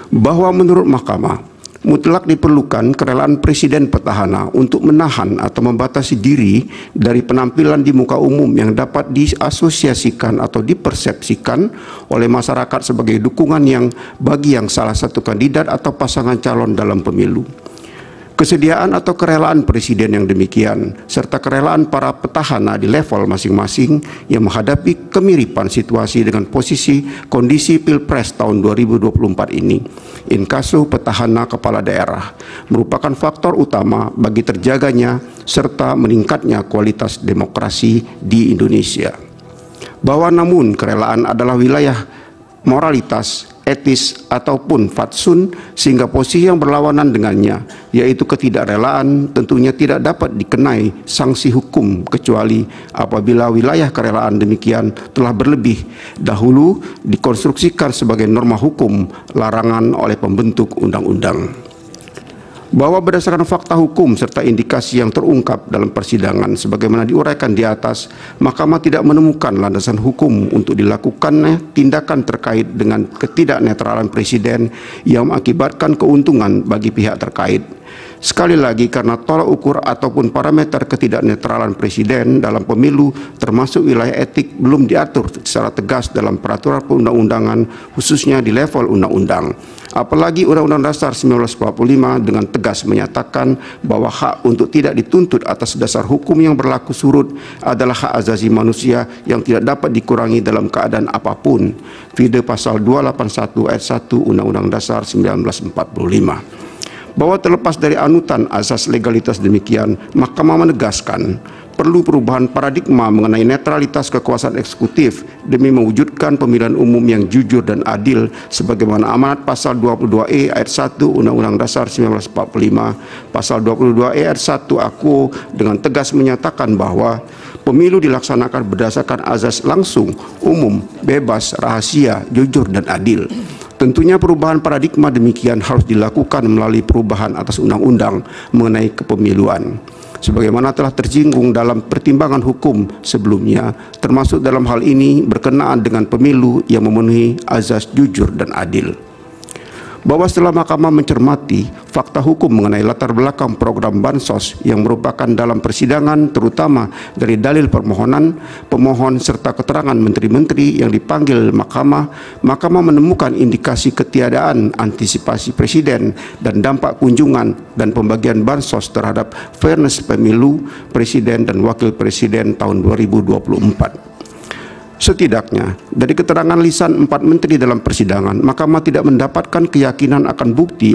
bahwa menurut Mahkamah, mutlak diperlukan kerelaan presiden petahana untuk menahan atau membatasi diri dari penampilan di muka umum yang dapat diasosiasikan atau dipersepsikan oleh masyarakat sebagai dukungan yang bagi yang salah satu kandidat atau pasangan calon dalam pemilu. Kesediaan atau kerelaan presiden yang demikian, serta kerelaan para petahana di level masing-masing yang menghadapi kemiripan situasi dengan posisi kondisi Pilpres tahun 2024 ini, inkasu petahana kepala daerah, merupakan faktor utama bagi terjaganya serta meningkatnya kualitas demokrasi di Indonesia. Bahwa namun kerelaan adalah wilayah moralitas, etis, ataupun fatsun, sehingga posisi yang berlawanan dengannya, yaitu ketidakrelaan, tentunya tidak dapat dikenai sanksi hukum kecuali apabila wilayah kerelaan demikian telah berlebih dahulu dikonstruksikan sebagai norma hukum larangan oleh pembentuk undang-undang. Bahwa berdasarkan fakta hukum serta indikasi yang terungkap dalam persidangan sebagaimana diuraikan di atas, Mahkamah tidak menemukan landasan hukum untuk dilakukannya tindakan terkait dengan ketidaknetralan presiden yang mengakibatkan keuntungan bagi pihak terkait. Sekali lagi, karena tolak ukur ataupun parameter ketidaknetralan presiden dalam pemilu termasuk wilayah etik belum diatur secara tegas dalam peraturan perundang-undangan, khususnya di level undang-undang. Apalagi Undang-Undang Dasar 1945 dengan tegas menyatakan bahwa hak untuk tidak dituntut atas dasar hukum yang berlaku surut adalah hak asasi manusia yang tidak dapat dikurangi dalam keadaan apapun. Vide pasal 281 ayat 1 Undang-Undang Dasar 1945. Bahwa terlepas dari anutan asas legalitas demikian, Mahkamah menegaskan perlu perubahan paradigma mengenai netralitas kekuasaan eksekutif demi mewujudkan pemilihan umum yang jujur dan adil sebagaimana amanat pasal 22E ayat 1 Undang-Undang Dasar 1945. Pasal 22E ayat 1 AKUO dengan tegas menyatakan bahwa pemilu dilaksanakan berdasarkan azas langsung, umum, bebas, rahasia, jujur, dan adil. Tentunya perubahan paradigma demikian harus dilakukan melalui perubahan atas undang-undang mengenai kepemiluan. Sebagaimana telah tersinggung dalam pertimbangan hukum sebelumnya, termasuk dalam hal ini berkenaan dengan pemilu yang memenuhi azas jujur dan adil. Bahwa setelah Mahkamah mencermati fakta hukum mengenai latar belakang program Bansos yang merupakan dalam persidangan terutama dari dalil permohonan, pemohon serta keterangan menteri-menteri yang dipanggil Mahkamah menemukan indikasi ketiadaan antisipasi presiden dan dampak kunjungan dan pembagian Bansos terhadap fairness pemilu presiden dan wakil presiden tahun 2024. Setidaknya, dari keterangan lisan 4 menteri dalam persidangan, Mahkamah tidak mendapatkan keyakinan akan bukti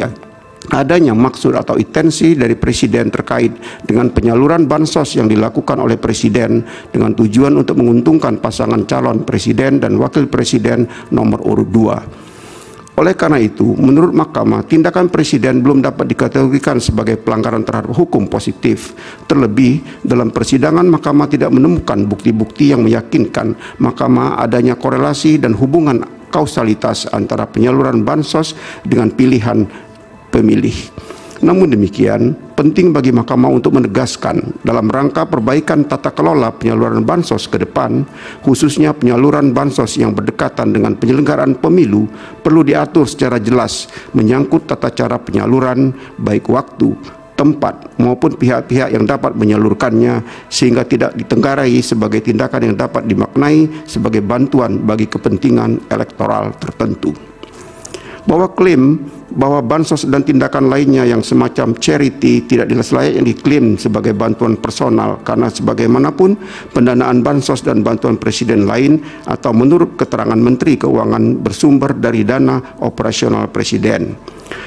adanya maksud atau intensi dari presiden terkait dengan penyaluran bansos yang dilakukan oleh presiden dengan tujuan untuk menguntungkan pasangan calon presiden dan wakil presiden nomor urut 2. Oleh karena itu, menurut Mahkamah, tindakan presiden belum dapat dikategorikan sebagai pelanggaran terhadap hukum positif. Terlebih, dalam persidangan Mahkamah tidak menemukan bukti-bukti yang meyakinkan Mahkamah adanya korelasi dan hubungan kausalitas antara penyaluran bansos dengan pilihan pemilih. Namun demikian, penting bagi Mahkamah untuk menegaskan dalam rangka perbaikan tata kelola penyaluran bansos ke depan, khususnya penyaluran bansos yang berdekatan dengan penyelenggaraan pemilu, perlu diatur secara jelas menyangkut tata cara penyaluran, baik waktu, tempat, maupun pihak-pihak yang dapat menyalurkannya, sehingga tidak ditenggarai sebagai tindakan yang dapat dimaknai sebagai bantuan bagi kepentingan elektoral tertentu. Bahwa klaim bahwa bansos dan tindakan lainnya yang semacam charity tidak selayaknya diklaim sebagai bantuan personal karena sebagaimanapun pendanaan bansos dan bantuan presiden lain atau menurut keterangan Menteri Keuangan bersumber dari dana operasional presiden,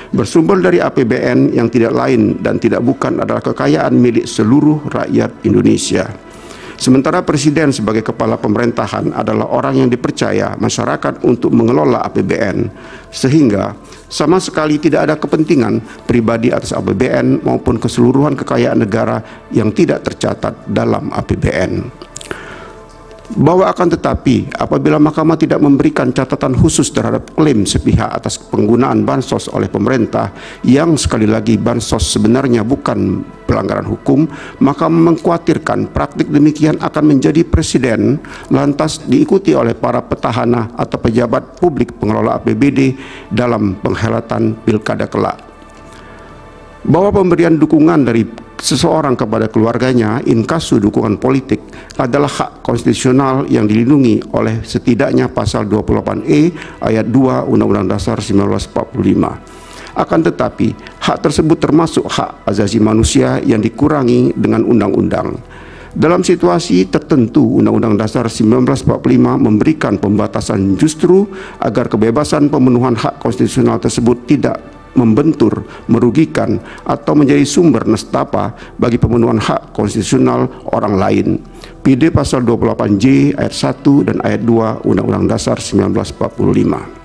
bersumber dari APBN yang tidak lain dan tidak bukan adalah kekayaan milik seluruh rakyat Indonesia. Sementara presiden sebagai kepala pemerintahan adalah orang yang dipercaya masyarakat untuk mengelola APBN, sehingga sama sekali tidak ada kepentingan pribadi atas APBN maupun keseluruhan kekayaan negara yang tidak tercatat dalam APBN. Bahwa akan tetapi apabila Mahkamah tidak memberikan catatan khusus terhadap klaim sepihak atas penggunaan bansos oleh pemerintah, yang sekali lagi bansos sebenarnya bukan pelanggaran hukum, Mahkamah mengkhawatirkan praktik demikian akan menjadi presiden lantas diikuti oleh para petahana atau pejabat publik pengelola APBD dalam penghelatan pilkada kelak. Bahwa pemberian dukungan dari seseorang kepada keluarganya inkasu dukungan politik adalah hak konstitusional yang dilindungi oleh setidaknya pasal 28E ayat 2 Undang-Undang Dasar 1945. Akan tetapi, hak tersebut termasuk hak asasi manusia yang dikurangi dengan undang-undang. Dalam situasi tertentu, Undang-Undang Dasar 1945 memberikan pembatasan justru agar kebebasan pemenuhan hak konstitusional tersebut tidak membentur, merugikan, atau menjadi sumber nestapa bagi pemenuhan hak konstitusional orang lain. PD pasal 28J ayat 1 dan ayat 2 Undang-Undang Dasar 1945.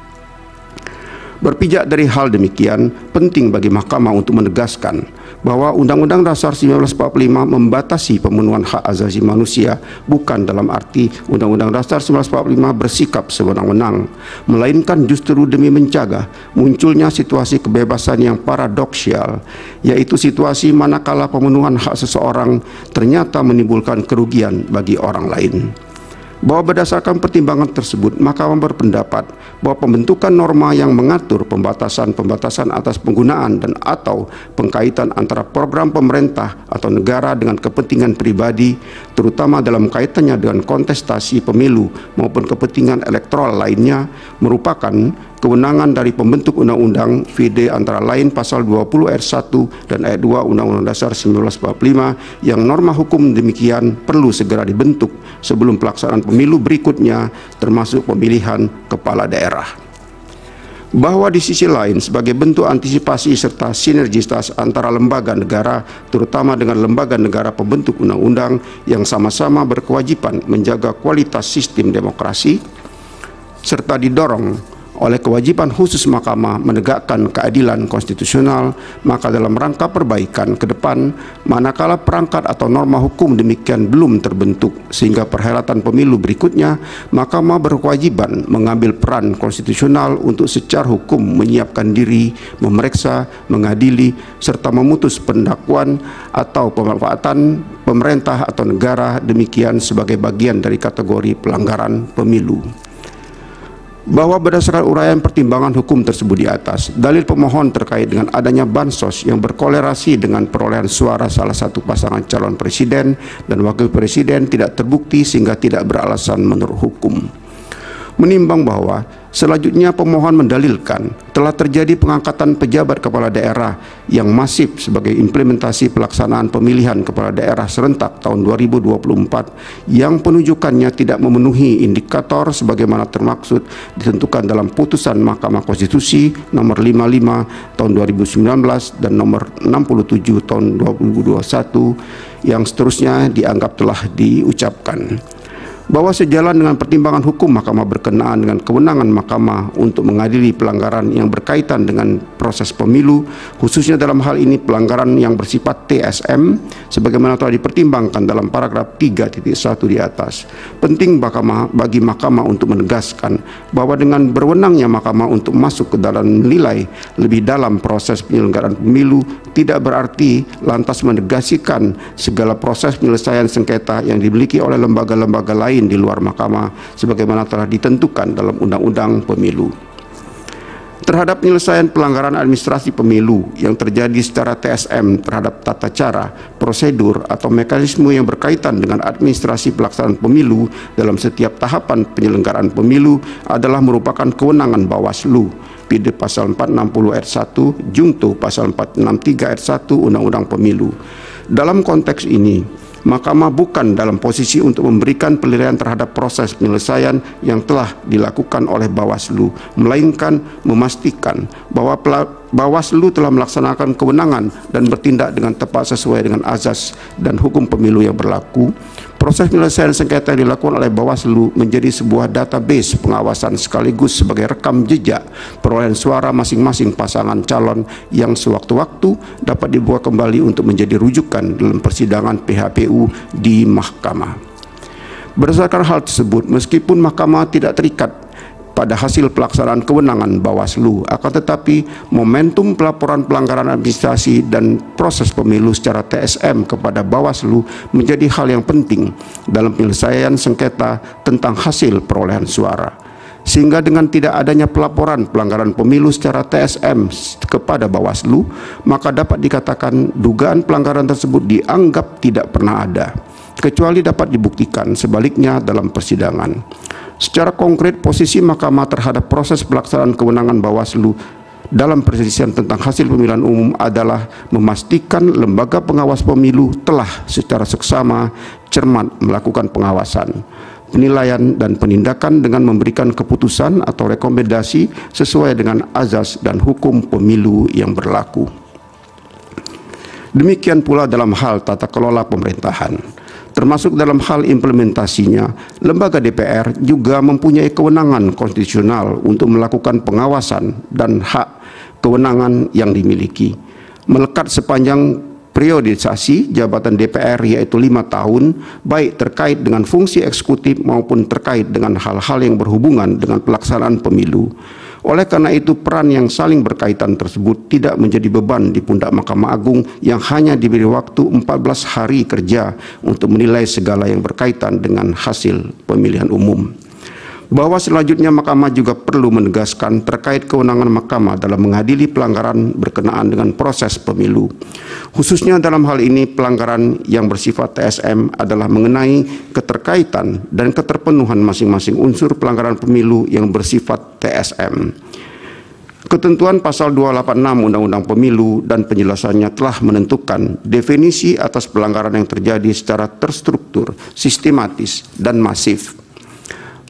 Berpijak dari hal demikian, penting bagi Mahkamah untuk menegaskan bahwa Undang-Undang Dasar 1945 membatasi pemenuhan hak asasi manusia bukan dalam arti Undang-Undang Dasar 1945 bersikap sewenang-wenang, melainkan justru demi mencegah munculnya situasi kebebasan yang paradoksial, yaitu situasi manakala pemenuhan hak seseorang ternyata menimbulkan kerugian bagi orang lain. Bahwa berdasarkan pertimbangan tersebut, Mahkamah berpendapat bahwa pembentukan norma yang mengatur pembatasan-pembatasan atas penggunaan dan atau pengkaitan antara program pemerintah atau negara dengan kepentingan pribadi, terutama dalam kaitannya dengan kontestasi pemilu maupun kepentingan elektoral lainnya, merupakan kewenangan dari pembentuk undang-undang VD antara lain pasal 20 ayat 1 dan ayat 2 Undang-Undang Dasar 1945 yang norma hukum demikian perlu segera dibentuk sebelum pelaksanaan pemilu berikutnya termasuk pemilihan kepala daerah. Bahwa di sisi lain sebagai bentuk antisipasi serta sinergitas antara lembaga negara terutama dengan lembaga negara pembentuk undang-undang yang sama-sama berkewajiban menjaga kualitas sistem demokrasi serta didorong oleh kewajiban khusus Mahkamah menegakkan keadilan konstitusional, maka dalam rangka perbaikan ke depan, manakala perangkat atau norma hukum demikian belum terbentuk sehingga perhelatan pemilu berikutnya, Mahkamah berkewajiban mengambil peran konstitusional untuk secara hukum menyiapkan diri, memeriksa, mengadili, serta memutus pendakwaan atau pemanfaatan pemerintah atau negara demikian sebagai bagian dari kategori pelanggaran pemilu. Bahwa berdasarkan uraian pertimbangan hukum tersebut di atas, dalil pemohon terkait dengan adanya bansos yang berkolerasi dengan perolehan suara salah satu pasangan calon presiden dan wakil presiden tidak terbukti sehingga tidak beralasan menurut hukum. Menimbang bahwa selanjutnya pemohon mendalilkan telah terjadi pengangkatan pejabat kepala daerah yang masif sebagai implementasi pelaksanaan pemilihan kepala daerah serentak tahun 2024 yang penunjukannya tidak memenuhi indikator sebagaimana termaksud ditentukan dalam putusan Mahkamah Konstitusi nomor 55 tahun 2019 dan nomor 67 tahun 2021 yang seterusnya dianggap telah diucapkan. Bahwa sejalan dengan pertimbangan hukum Mahkamah berkenaan dengan kewenangan Mahkamah untuk mengadili pelanggaran yang berkaitan dengan proses pemilu, khususnya dalam hal ini pelanggaran yang bersifat TSM, sebagaimana telah dipertimbangkan dalam paragraf 3.1 di atas. Penting bagi Mahkamah untuk menegaskan bahwa dengan berwenangnya Mahkamah untuk masuk ke dalam menilai lebih dalam proses penyelenggaraan pemilu tidak berarti lantas menegasikan segala proses penyelesaian sengketa yang dimiliki oleh lembaga-lembaga lain di luar Mahkamah sebagaimana telah ditentukan dalam Undang-Undang Pemilu. Terhadap penyelesaian pelanggaran administrasi pemilu yang terjadi secara TSM terhadap tata cara, prosedur, atau mekanisme yang berkaitan dengan administrasi pelaksanaan pemilu dalam setiap tahapan penyelenggaraan pemilu adalah merupakan kewenangan Bawaslu. PD pasal 460 ayat 1, Jungto pasal 463 ayat 1 Undang-Undang Pemilu. Dalam konteks ini, Mahkamah bukan dalam posisi untuk memberikan penilaian terhadap proses penyelesaian yang telah dilakukan oleh Bawaslu, melainkan memastikan bahwa Bawaslu telah melaksanakan kewenangan dan bertindak dengan tepat sesuai dengan azas dan hukum pemilu yang berlaku. Proses penyelesaian sengketa yang dilakukan oleh Bawaslu menjadi sebuah database pengawasan sekaligus sebagai rekam jejak perolehan suara masing-masing pasangan calon yang sewaktu-waktu dapat dibuka kembali untuk menjadi rujukan dalam persidangan PHPU di Mahkamah. Berdasarkan hal tersebut, meskipun Mahkamah tidak terikat pada hasil pelaksanaan kewenangan Bawaslu, akan tetapi momentum pelaporan pelanggaran administrasi dan proses pemilu secara TSM kepada Bawaslu menjadi hal yang penting dalam penyelesaian sengketa tentang hasil perolehan suara. Sehingga dengan tidak adanya pelaporan pelanggaran pemilu secara TSM kepada Bawaslu, maka dapat dikatakan dugaan pelanggaran tersebut dianggap tidak pernah ada, kecuali dapat dibuktikan sebaliknya dalam persidangan. Secara konkret, posisi Mahkamah terhadap proses pelaksanaan kewenangan Bawaslu dalam perselisihan tentang hasil pemilihan umum adalah memastikan lembaga pengawas pemilu telah secara seksama cermat melakukan pengawasan, penilaian dan penindakan dengan memberikan keputusan atau rekomendasi sesuai dengan azas dan hukum pemilu yang berlaku. Demikian pula dalam hal tata kelola pemerintahan. Termasuk dalam hal implementasinya, lembaga DPR juga mempunyai kewenangan konstitusional untuk melakukan pengawasan dan hak kewenangan yang dimiliki. Melekat sepanjang periodisasi jabatan DPR yaitu 5 tahun, baik terkait dengan fungsi eksekutif maupun terkait dengan hal-hal yang berhubungan dengan pelaksanaan pemilu. Oleh karena itu, peran yang saling berkaitan tersebut tidak menjadi beban di pundak Mahkamah Agung yang hanya diberi waktu 14 hari kerja untuk menilai segala yang berkaitan dengan hasil pemilihan umum. Bahwa selanjutnya Mahkamah juga perlu menegaskan terkait kewenangan Mahkamah dalam mengadili pelanggaran berkenaan dengan proses pemilu. Khususnya dalam hal ini, pelanggaran yang bersifat TSM adalah mengenai keterkaitan dan keterpenuhan masing-masing unsur pelanggaran pemilu yang bersifat TSM. Ketentuan pasal 286 Undang-Undang Pemilu dan penjelasannya telah menentukan definisi atas pelanggaran yang terjadi secara terstruktur, sistematis, dan masif.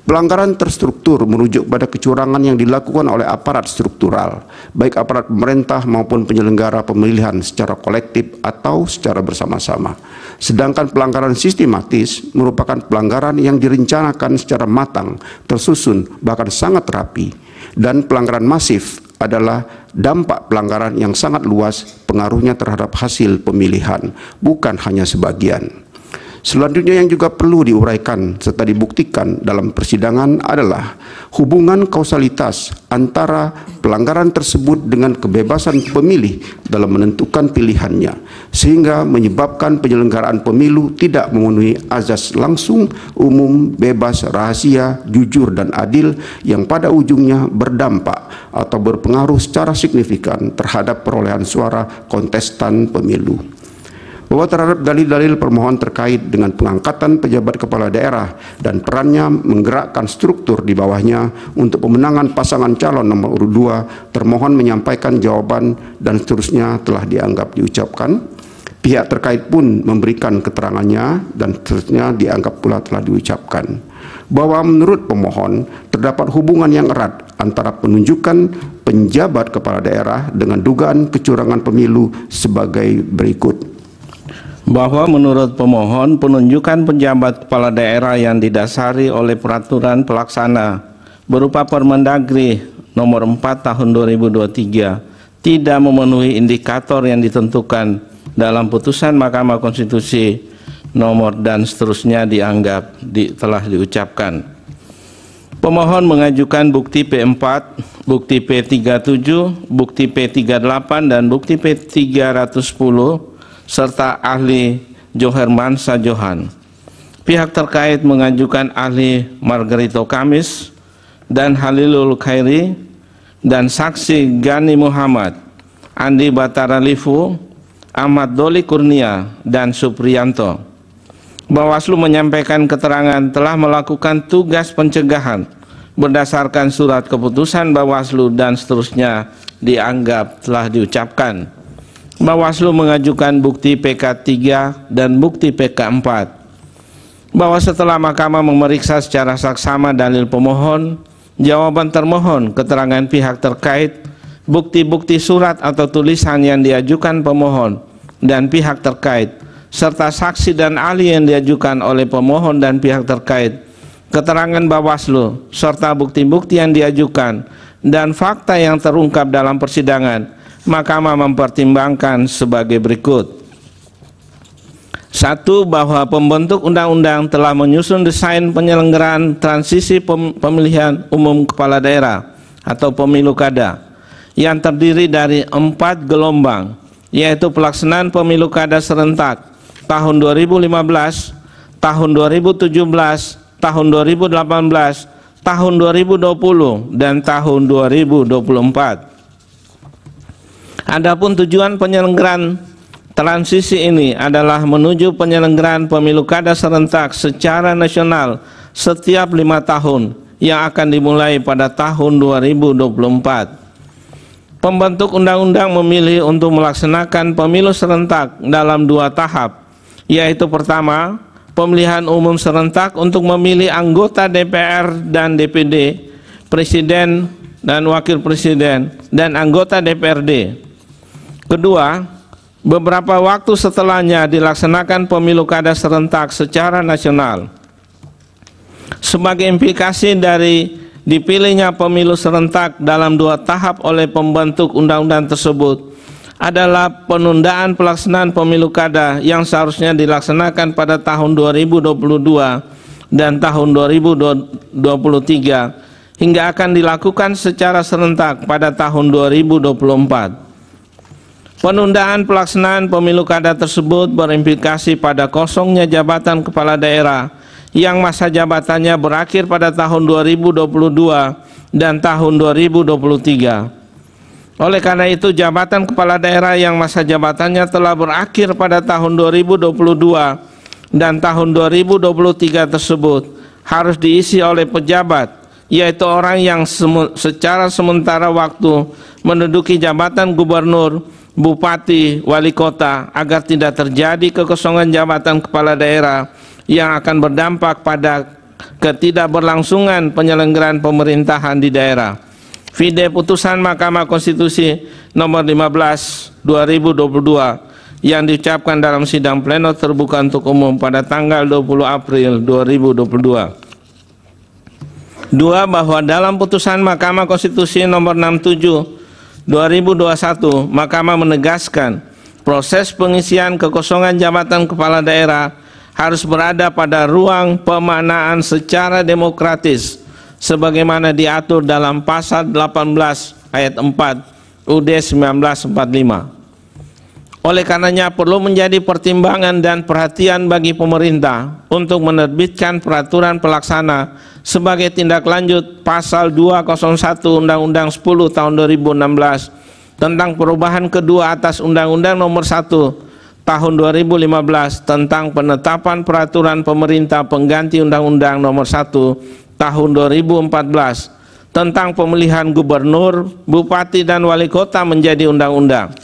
Pelanggaran terstruktur merujuk pada kecurangan yang dilakukan oleh aparat struktural, baik aparat pemerintah maupun penyelenggara pemilihan secara kolektif atau secara bersama-sama. Sedangkan pelanggaran sistematis merupakan pelanggaran yang direncanakan secara matang, tersusun, bahkan sangat rapi. Dan pelanggaran masif adalah dampak pelanggaran yang sangat luas pengaruhnya terhadap hasil pemilihan, bukan hanya sebagian. Selanjutnya yang juga perlu diuraikan serta dibuktikan dalam persidangan adalah hubungan kausalitas antara pelanggaran tersebut dengan kebebasan pemilih dalam menentukan pilihannya, sehingga menyebabkan penyelenggaraan pemilu tidak memenuhi azas langsung, umum, bebas, rahasia, jujur, dan adil yang pada ujungnya berdampak atau berpengaruh secara signifikan terhadap perolehan suara kontestan pemilu. Bahwa terhadap dalil-dalil permohonan terkait dengan pengangkatan pejabat kepala daerah dan perannya menggerakkan struktur di bawahnya untuk pemenangan pasangan calon nomor urut 2, termohon menyampaikan jawaban dan seterusnya telah dianggap diucapkan. Pihak terkait pun memberikan keterangannya dan seterusnya dianggap pula telah diucapkan. Bahwa menurut pemohon terdapat hubungan yang erat antara penunjukan penjabat kepala daerah dengan dugaan kecurangan pemilu sebagai berikut. Bahwa menurut pemohon, penunjukan penjabat kepala daerah yang didasari oleh peraturan pelaksana berupa Permendagri nomor 4 tahun 2023 tidak memenuhi indikator yang ditentukan dalam putusan Mahkamah Konstitusi nomor dan seterusnya dianggap telah diucapkan. Pemohon mengajukan bukti P4, bukti P37, bukti P38, dan bukti P310 serta ahli Johermansa Johan. Pihak terkait mengajukan ahli Margarito Kamis dan Halilul Khairi dan saksi Gani Muhammad, Andi Batara Lifu, Ahmad Doli Kurnia, dan Supriyanto. Bawaslu menyampaikan keterangan telah melakukan tugas pencegahan berdasarkan surat keputusan Bawaslu dan seterusnya dianggap telah diucapkan. Bawaslu mengajukan bukti PK3 dan bukti PK4. Bahwa setelah Mahkamah memeriksa secara saksama dalil pemohon, jawaban termohon, keterangan pihak terkait, bukti-bukti surat atau tulisan yang diajukan pemohon dan pihak terkait, serta saksi dan ahli yang diajukan oleh pemohon dan pihak terkait, keterangan Bawaslu, serta bukti-bukti yang diajukan, dan fakta yang terungkap dalam persidangan, Mahkamah mempertimbangkan sebagai berikut. Satu, bahwa pembentuk undang-undang telah menyusun desain penyelenggaraan transisi pemilihan umum kepala daerah atau pemilu kada yang terdiri dari 4 gelombang, yaitu pelaksanaan pemilu kada serentak tahun 2015, tahun 2017, tahun 2018, tahun 2020, dan tahun 2024. Adapun tujuan penyelenggaraan transisi ini adalah menuju penyelenggaraan pemilu kada serentak secara nasional setiap 5 tahun yang akan dimulai pada tahun 2024. Pembentuk undang-undang memilih untuk melaksanakan pemilu serentak dalam 2 tahap, yaitu pertama, pemilihan umum serentak untuk memilih anggota DPR dan DPD, presiden dan wakil presiden, dan anggota DPRD. Kedua, beberapa waktu setelahnya dilaksanakan pemilu kada serentak secara nasional. Sebagai implikasi dari dipilihnya pemilu serentak dalam 2 tahap oleh pembentuk undang-undang tersebut adalah penundaan pelaksanaan pemilu kada yang seharusnya dilaksanakan pada tahun 2022 dan tahun 2023 hingga akan dilakukan secara serentak pada tahun 2024. Penundaan pelaksanaan pemilu kada tersebut berimplikasi pada kosongnya jabatan kepala daerah yang masa jabatannya berakhir pada tahun 2022 dan tahun 2023. Oleh karena itu, jabatan kepala daerah yang masa jabatannya telah berakhir pada tahun 2022 dan tahun 2023 tersebut harus diisi oleh pejabat, yaitu orang yang secara sementara waktu menduduki jabatan gubernur, bupati, wali kota, agar tidak terjadi kekosongan jabatan kepala daerah yang akan berdampak pada ketidakberlangsungan penyelenggaraan pemerintahan di daerah. Vide putusan Mahkamah Konstitusi nomor 15 2022 yang diucapkan dalam sidang pleno terbuka untuk umum pada tanggal 20 April 2022. 2. Bahwa dalam putusan Mahkamah Konstitusi nomor 67 2021, Mahkamah menegaskan proses pengisian kekosongan jabatan kepala daerah harus berada pada ruang pemaknaan secara demokratis sebagaimana diatur dalam pasal 18 ayat 4 UUD 1945. Oleh karenanya perlu menjadi pertimbangan dan perhatian bagi pemerintah untuk menerbitkan peraturan pelaksana sebagai tindak lanjut pasal 201 Undang-Undang 10 tahun 2016 tentang perubahan kedua atas Undang-Undang nomor 1 tahun 2015 tentang penetapan peraturan pemerintah pengganti Undang-Undang nomor 1 tahun 2014 tentang pemilihan gubernur, bupati, dan wali kota menjadi undang-undang,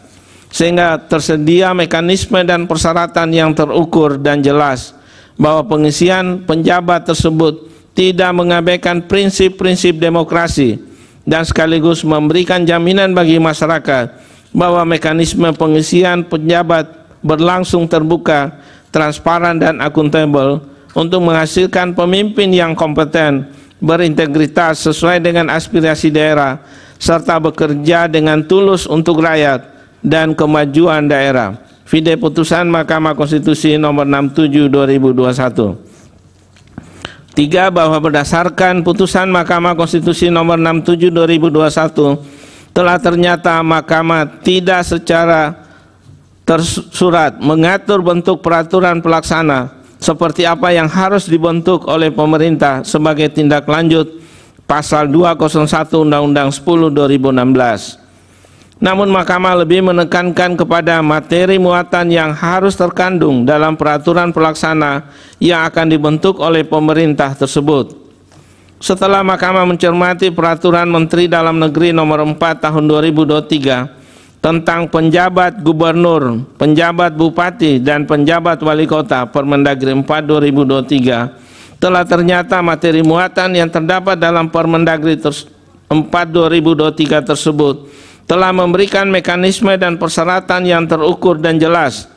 sehingga tersedia mekanisme dan persyaratan yang terukur dan jelas bahwa pengisian penjabat tersebut tidak mengabaikan prinsip-prinsip demokrasi dan sekaligus memberikan jaminan bagi masyarakat bahwa mekanisme pengisian penjabat berlangsung terbuka, transparan, dan akuntabel untuk menghasilkan pemimpin yang kompeten, berintegritas sesuai dengan aspirasi daerah, serta bekerja dengan tulus untuk rakyat dan kemajuan daerah. Vide putusan Mahkamah Konstitusi nomor 67 2021. 3. Bahwa berdasarkan putusan Mahkamah Konstitusi nomor 67 2021 telah ternyata Mahkamah tidak secara tersurat mengatur bentuk peraturan pelaksana seperti apa yang harus dibentuk oleh pemerintah sebagai tindak lanjut pasal 201 Undang-Undang 10 2016. Namun Mahkamah lebih menekankan kepada materi muatan yang harus terkandung dalam peraturan pelaksana yang akan dibentuk oleh pemerintah tersebut. Setelah Mahkamah mencermati peraturan Menteri Dalam Negeri nomor 4 tahun 2023 tentang penjabat gubernur, penjabat bupati, dan penjabat wali kota Permendagri 4 2023, telah ternyata materi muatan yang terdapat dalam Permendagri 4 2023 tersebut telah memberikan mekanisme dan persyaratan yang terukur dan jelas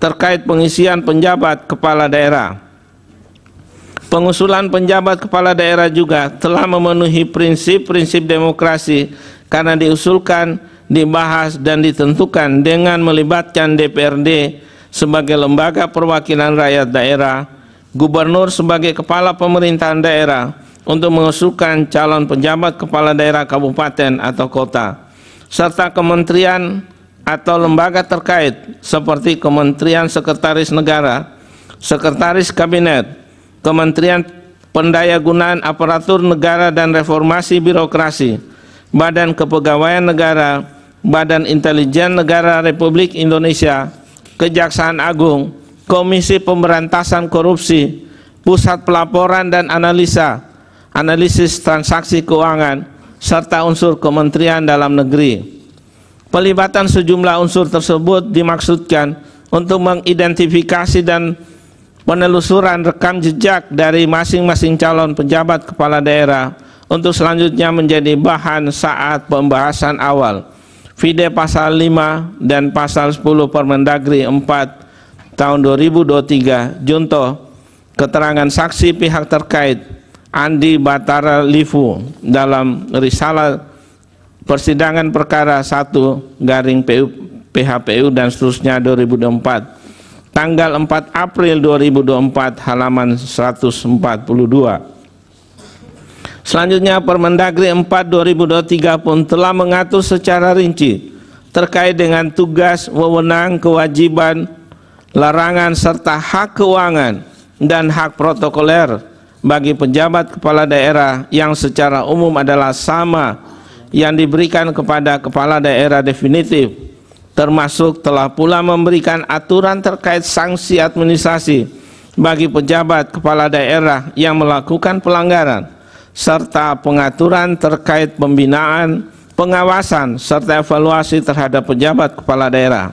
terkait pengisian penjabat kepala daerah. Pengusulan penjabat kepala daerah juga telah memenuhi prinsip-prinsip demokrasi karena diusulkan, dibahas, dan ditentukan dengan melibatkan DPRD sebagai lembaga perwakilan rakyat daerah, gubernur sebagai kepala pemerintahan daerah untuk mengusulkan calon penjabat kepala daerah kabupaten atau kota, serta kementerian atau lembaga terkait seperti Kementerian Sekretaris Negara, Sekretaris Kabinet, Kementerian Pendayagunaan Aparatur Negara dan Reformasi Birokrasi, Badan Kepegawaian Negara, Badan Intelijen Negara Republik Indonesia, Kejaksaan Agung, Komisi Pemberantasan Korupsi, Pusat Pelaporan dan Analisis Transaksi Keuangan, serta unsur Kementerian Dalam Negeri. Pelibatan sejumlah unsur tersebut dimaksudkan untuk mengidentifikasi dan penelusuran rekam jejak dari masing-masing calon penjabat kepala daerah untuk selanjutnya menjadi bahan saat pembahasan awal. Vide pasal 5 dan pasal 10 Permendagri 4 tahun 2023, junto keterangan saksi pihak terkait Andi Batara Livu dalam risalah persidangan perkara 1/PHPU dan seterusnya 2024, tanggal 4 April 2024, halaman 142. Selanjutnya, Permendagri 4 2023 pun telah mengatur secara rinci terkait dengan tugas, wewenang, kewajiban, larangan, serta hak keuangan dan hak protokoler bagi pejabat kepala daerah yang secara umum adalah sama yang diberikan kepada kepala daerah definitif, termasuk telah pula memberikan aturan terkait sanksi administrasi bagi pejabat kepala daerah yang melakukan pelanggaran, serta pengaturan terkait pembinaan, pengawasan, serta evaluasi terhadap pejabat kepala daerah.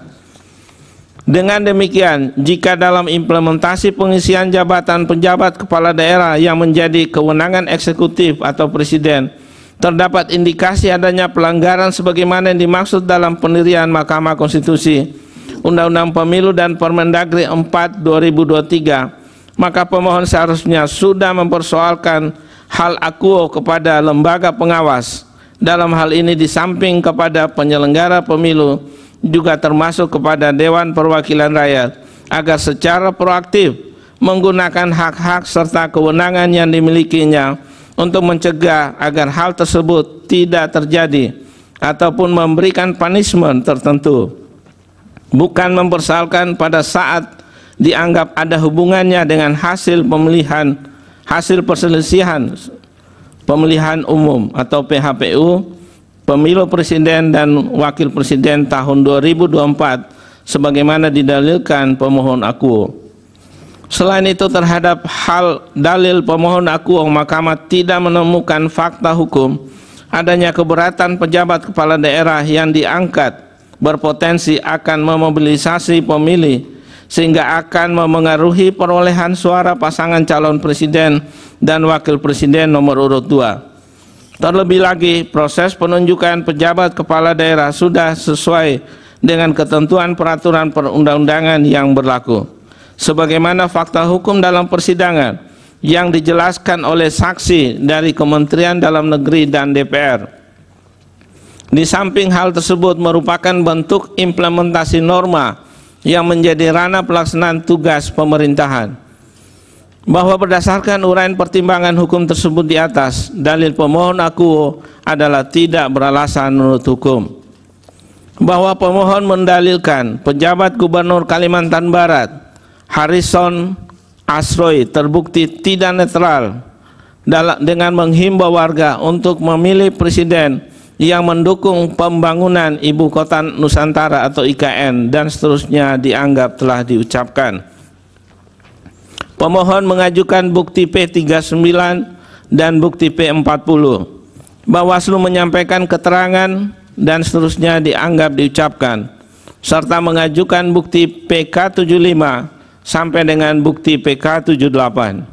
Dengan demikian, jika dalam implementasi pengisian jabatan pejabat kepala daerah yang menjadi kewenangan eksekutif atau presiden, terdapat indikasi adanya pelanggaran sebagaimana yang dimaksud dalam pendirian Mahkamah Konstitusi, Undang-Undang Pemilu dan Permendagri 4 2023, maka pemohon seharusnya sudah mempersoalkan hal akuo kepada lembaga pengawas. Dalam hal ini di samping kepada penyelenggara pemilu, juga termasuk kepada Dewan Perwakilan Rakyat, agar secara proaktif menggunakan hak-hak serta kewenangan yang dimilikinya untuk mencegah agar hal tersebut tidak terjadi ataupun memberikan punishment tertentu, bukan mempersoalkan pada saat dianggap ada hubungannya dengan hasil perselisihan pemilihan umum atau PHPU, pemilu presiden dan wakil presiden tahun 2024 sebagaimana didalilkan pemohon akuo. Selain itu, terhadap hal dalil pemohon akuo, Mahkamah tidak menemukan fakta hukum adanya keberatan pejabat kepala daerah yang diangkat berpotensi akan memobilisasi pemilih sehingga akan memengaruhi perolehan suara pasangan calon presiden dan wakil presiden nomor urut 2. Terlebih lagi, proses penunjukan pejabat kepala daerah sudah sesuai dengan ketentuan peraturan perundang-undangan yang berlaku, sebagaimana fakta hukum dalam persidangan yang dijelaskan oleh saksi dari Kementerian Dalam Negeri dan DPR. Di samping hal tersebut merupakan bentuk implementasi norma yang menjadi ranah pelaksanaan tugas pemerintahan, bahwa berdasarkan uraian pertimbangan hukum tersebut di atas, dalil pemohon akuo adalah tidak beralasan menurut hukum. Bahwa pemohon mendalilkan pejabat Gubernur Kalimantan Barat Harrison Asroy terbukti tidak netral dengan menghimbau warga untuk memilih presiden yang mendukung pembangunan Ibu Kota Nusantara atau IKN dan seterusnya dianggap telah diucapkan. Pemohon mengajukan bukti P39 dan bukti P40. Bawaslu menyampaikan keterangan dan seterusnya dianggap diucapkan, serta mengajukan bukti PK75 sampai dengan bukti PK78.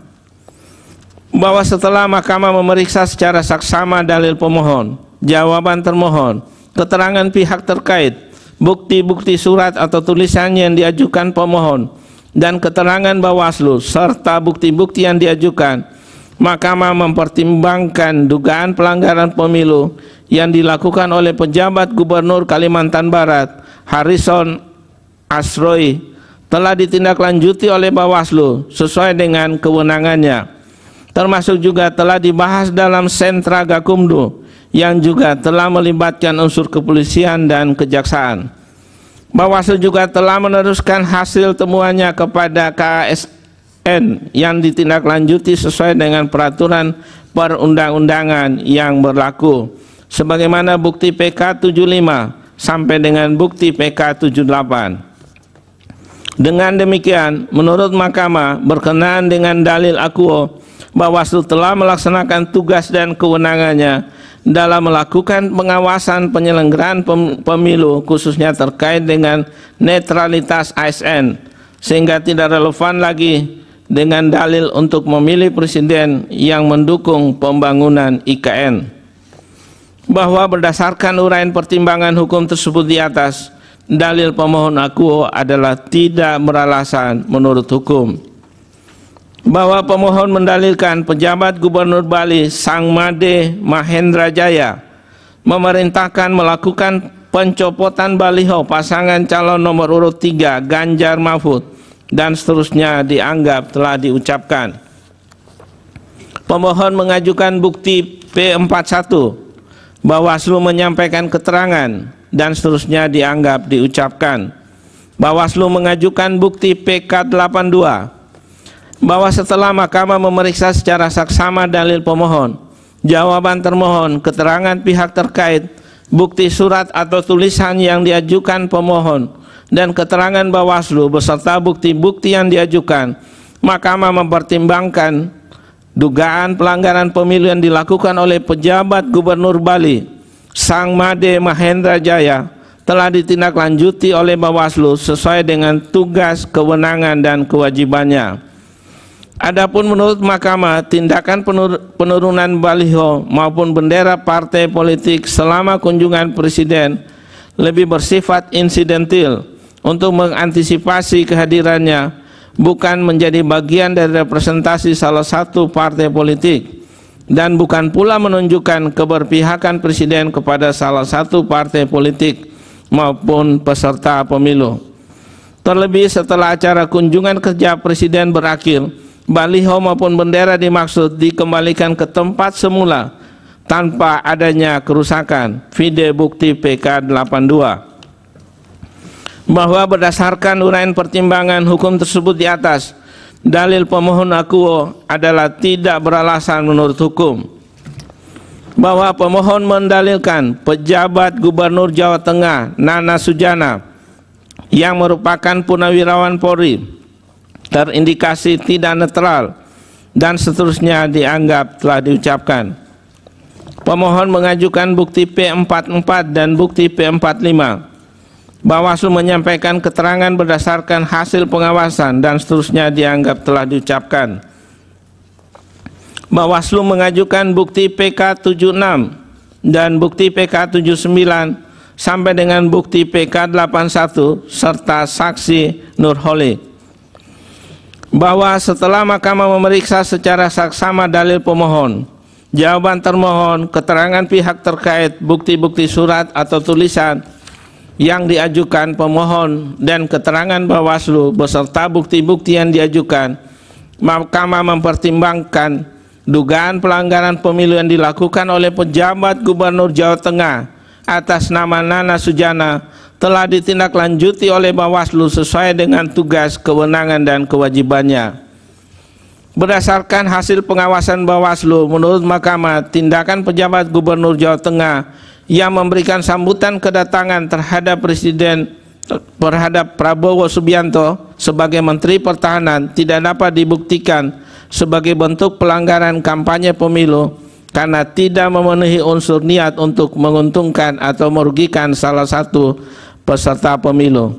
Bahwa setelah mahkamah memeriksa secara saksama dalil pemohon, jawaban termohon, keterangan pihak terkait, bukti-bukti surat atau tulisan yang diajukan pemohon, dan keterangan Bawaslu serta bukti-bukti yang diajukan, mahkamah mempertimbangkan dugaan pelanggaran pemilu yang dilakukan oleh pejabat Gubernur Kalimantan Barat Harrison Asroy telah ditindaklanjuti oleh Bawaslu sesuai dengan kewenangannya, termasuk juga telah dibahas dalam sentra Gakumdu yang juga telah melibatkan unsur kepolisian dan kejaksaan. Bawaslu juga telah meneruskan hasil temuannya kepada KASN yang ditindaklanjuti sesuai dengan peraturan perundang-undangan yang berlaku, sebagaimana bukti PK 75 sampai dengan bukti PK 78. Dengan demikian, menurut Mahkamah, berkenaan dengan dalil akuo, Bawaslu telah melaksanakan tugas dan kewenangannya dalam melakukan pengawasan penyelenggaraan pemilu, khususnya terkait dengan netralitas ASN, sehingga tidak relevan lagi dengan dalil untuk memilih presiden yang mendukung pembangunan IKN. Bahwa berdasarkan uraian pertimbangan hukum tersebut di atas, dalil pemohon akuo adalah tidak beralasan menurut hukum. Bahwa pemohon mendalilkan pejabat Gubernur Bali Sang Made Mahendra Jaya memerintahkan melakukan pencopotan baliho pasangan calon nomor urut 3 Ganjar Mahfud dan seterusnya dianggap telah diucapkan. Pemohon mengajukan bukti P41, Bawaslu menyampaikan keterangan dan seterusnya dianggap diucapkan. Bawaslu mengajukan bukti PK82 bahwa setelah Mahkamah memeriksa secara saksama dalil pemohon, jawaban termohon, keterangan pihak terkait, bukti surat atau tulisan yang diajukan pemohon, dan keterangan Bawaslu beserta bukti-bukti yang diajukan, Mahkamah mempertimbangkan dugaan pelanggaran pemilu yang dilakukan oleh pejabat Gubernur Bali Sang Made Mahendra Jaya telah ditindaklanjuti oleh Bawaslu sesuai dengan tugas, kewenangan, dan kewajibannya. Adapun menurut Mahkamah, tindakan penurunan baliho maupun bendera partai politik selama kunjungan presiden lebih bersifat insidentil untuk mengantisipasi kehadirannya, bukan menjadi bagian dari representasi salah satu partai politik, dan bukan pula menunjukkan keberpihakan presiden kepada salah satu partai politik maupun peserta pemilu. Terlebih setelah acara kunjungan kerja presiden berakhir, baliho maupun bendera dimaksud dikembalikan ke tempat semula tanpa adanya kerusakan. Vide bukti PK 82. Bahwa berdasarkan uraian pertimbangan hukum tersebut di atas, dalil pemohon akuo adalah tidak beralasan menurut hukum. Bahwa pemohon mendalilkan pejabat Gubernur Jawa Tengah Nana Sujana yang merupakan purnawirawan Polri terindikasi tidak netral dan seterusnya dianggap telah diucapkan. Pemohon mengajukan bukti P44 dan bukti P45. Bawaslu menyampaikan keterangan berdasarkan hasil pengawasan dan seterusnya dianggap telah diucapkan. Bawaslu mengajukan bukti PK76 dan bukti PK79 sampai dengan bukti PK81 serta saksi Nurholik. Bahwa setelah Mahkamah memeriksa secara saksama dalil pemohon, jawaban termohon, keterangan pihak terkait, bukti-bukti surat atau tulisan yang diajukan pemohon, dan keterangan Bawaslu beserta bukti-bukti yang diajukan, Mahkamah mempertimbangkan dugaan pelanggaran pemilu yang dilakukan oleh pejabat Gubernur Jawa Tengah atas nama Nana Sujana telah ditindaklanjuti oleh Bawaslu sesuai dengan tugas, kewenangan, dan kewajibannya. Berdasarkan hasil pengawasan Bawaslu, menurut Mahkamah, tindakan pejabat Gubernur Jawa Tengah yang memberikan sambutan kedatangan terhadap Prabowo Subianto sebagai Menteri Pertahanan tidak dapat dibuktikan sebagai bentuk pelanggaran kampanye pemilu karena tidak memenuhi unsur niat untuk menguntungkan atau merugikan salah satu peserta pemilu.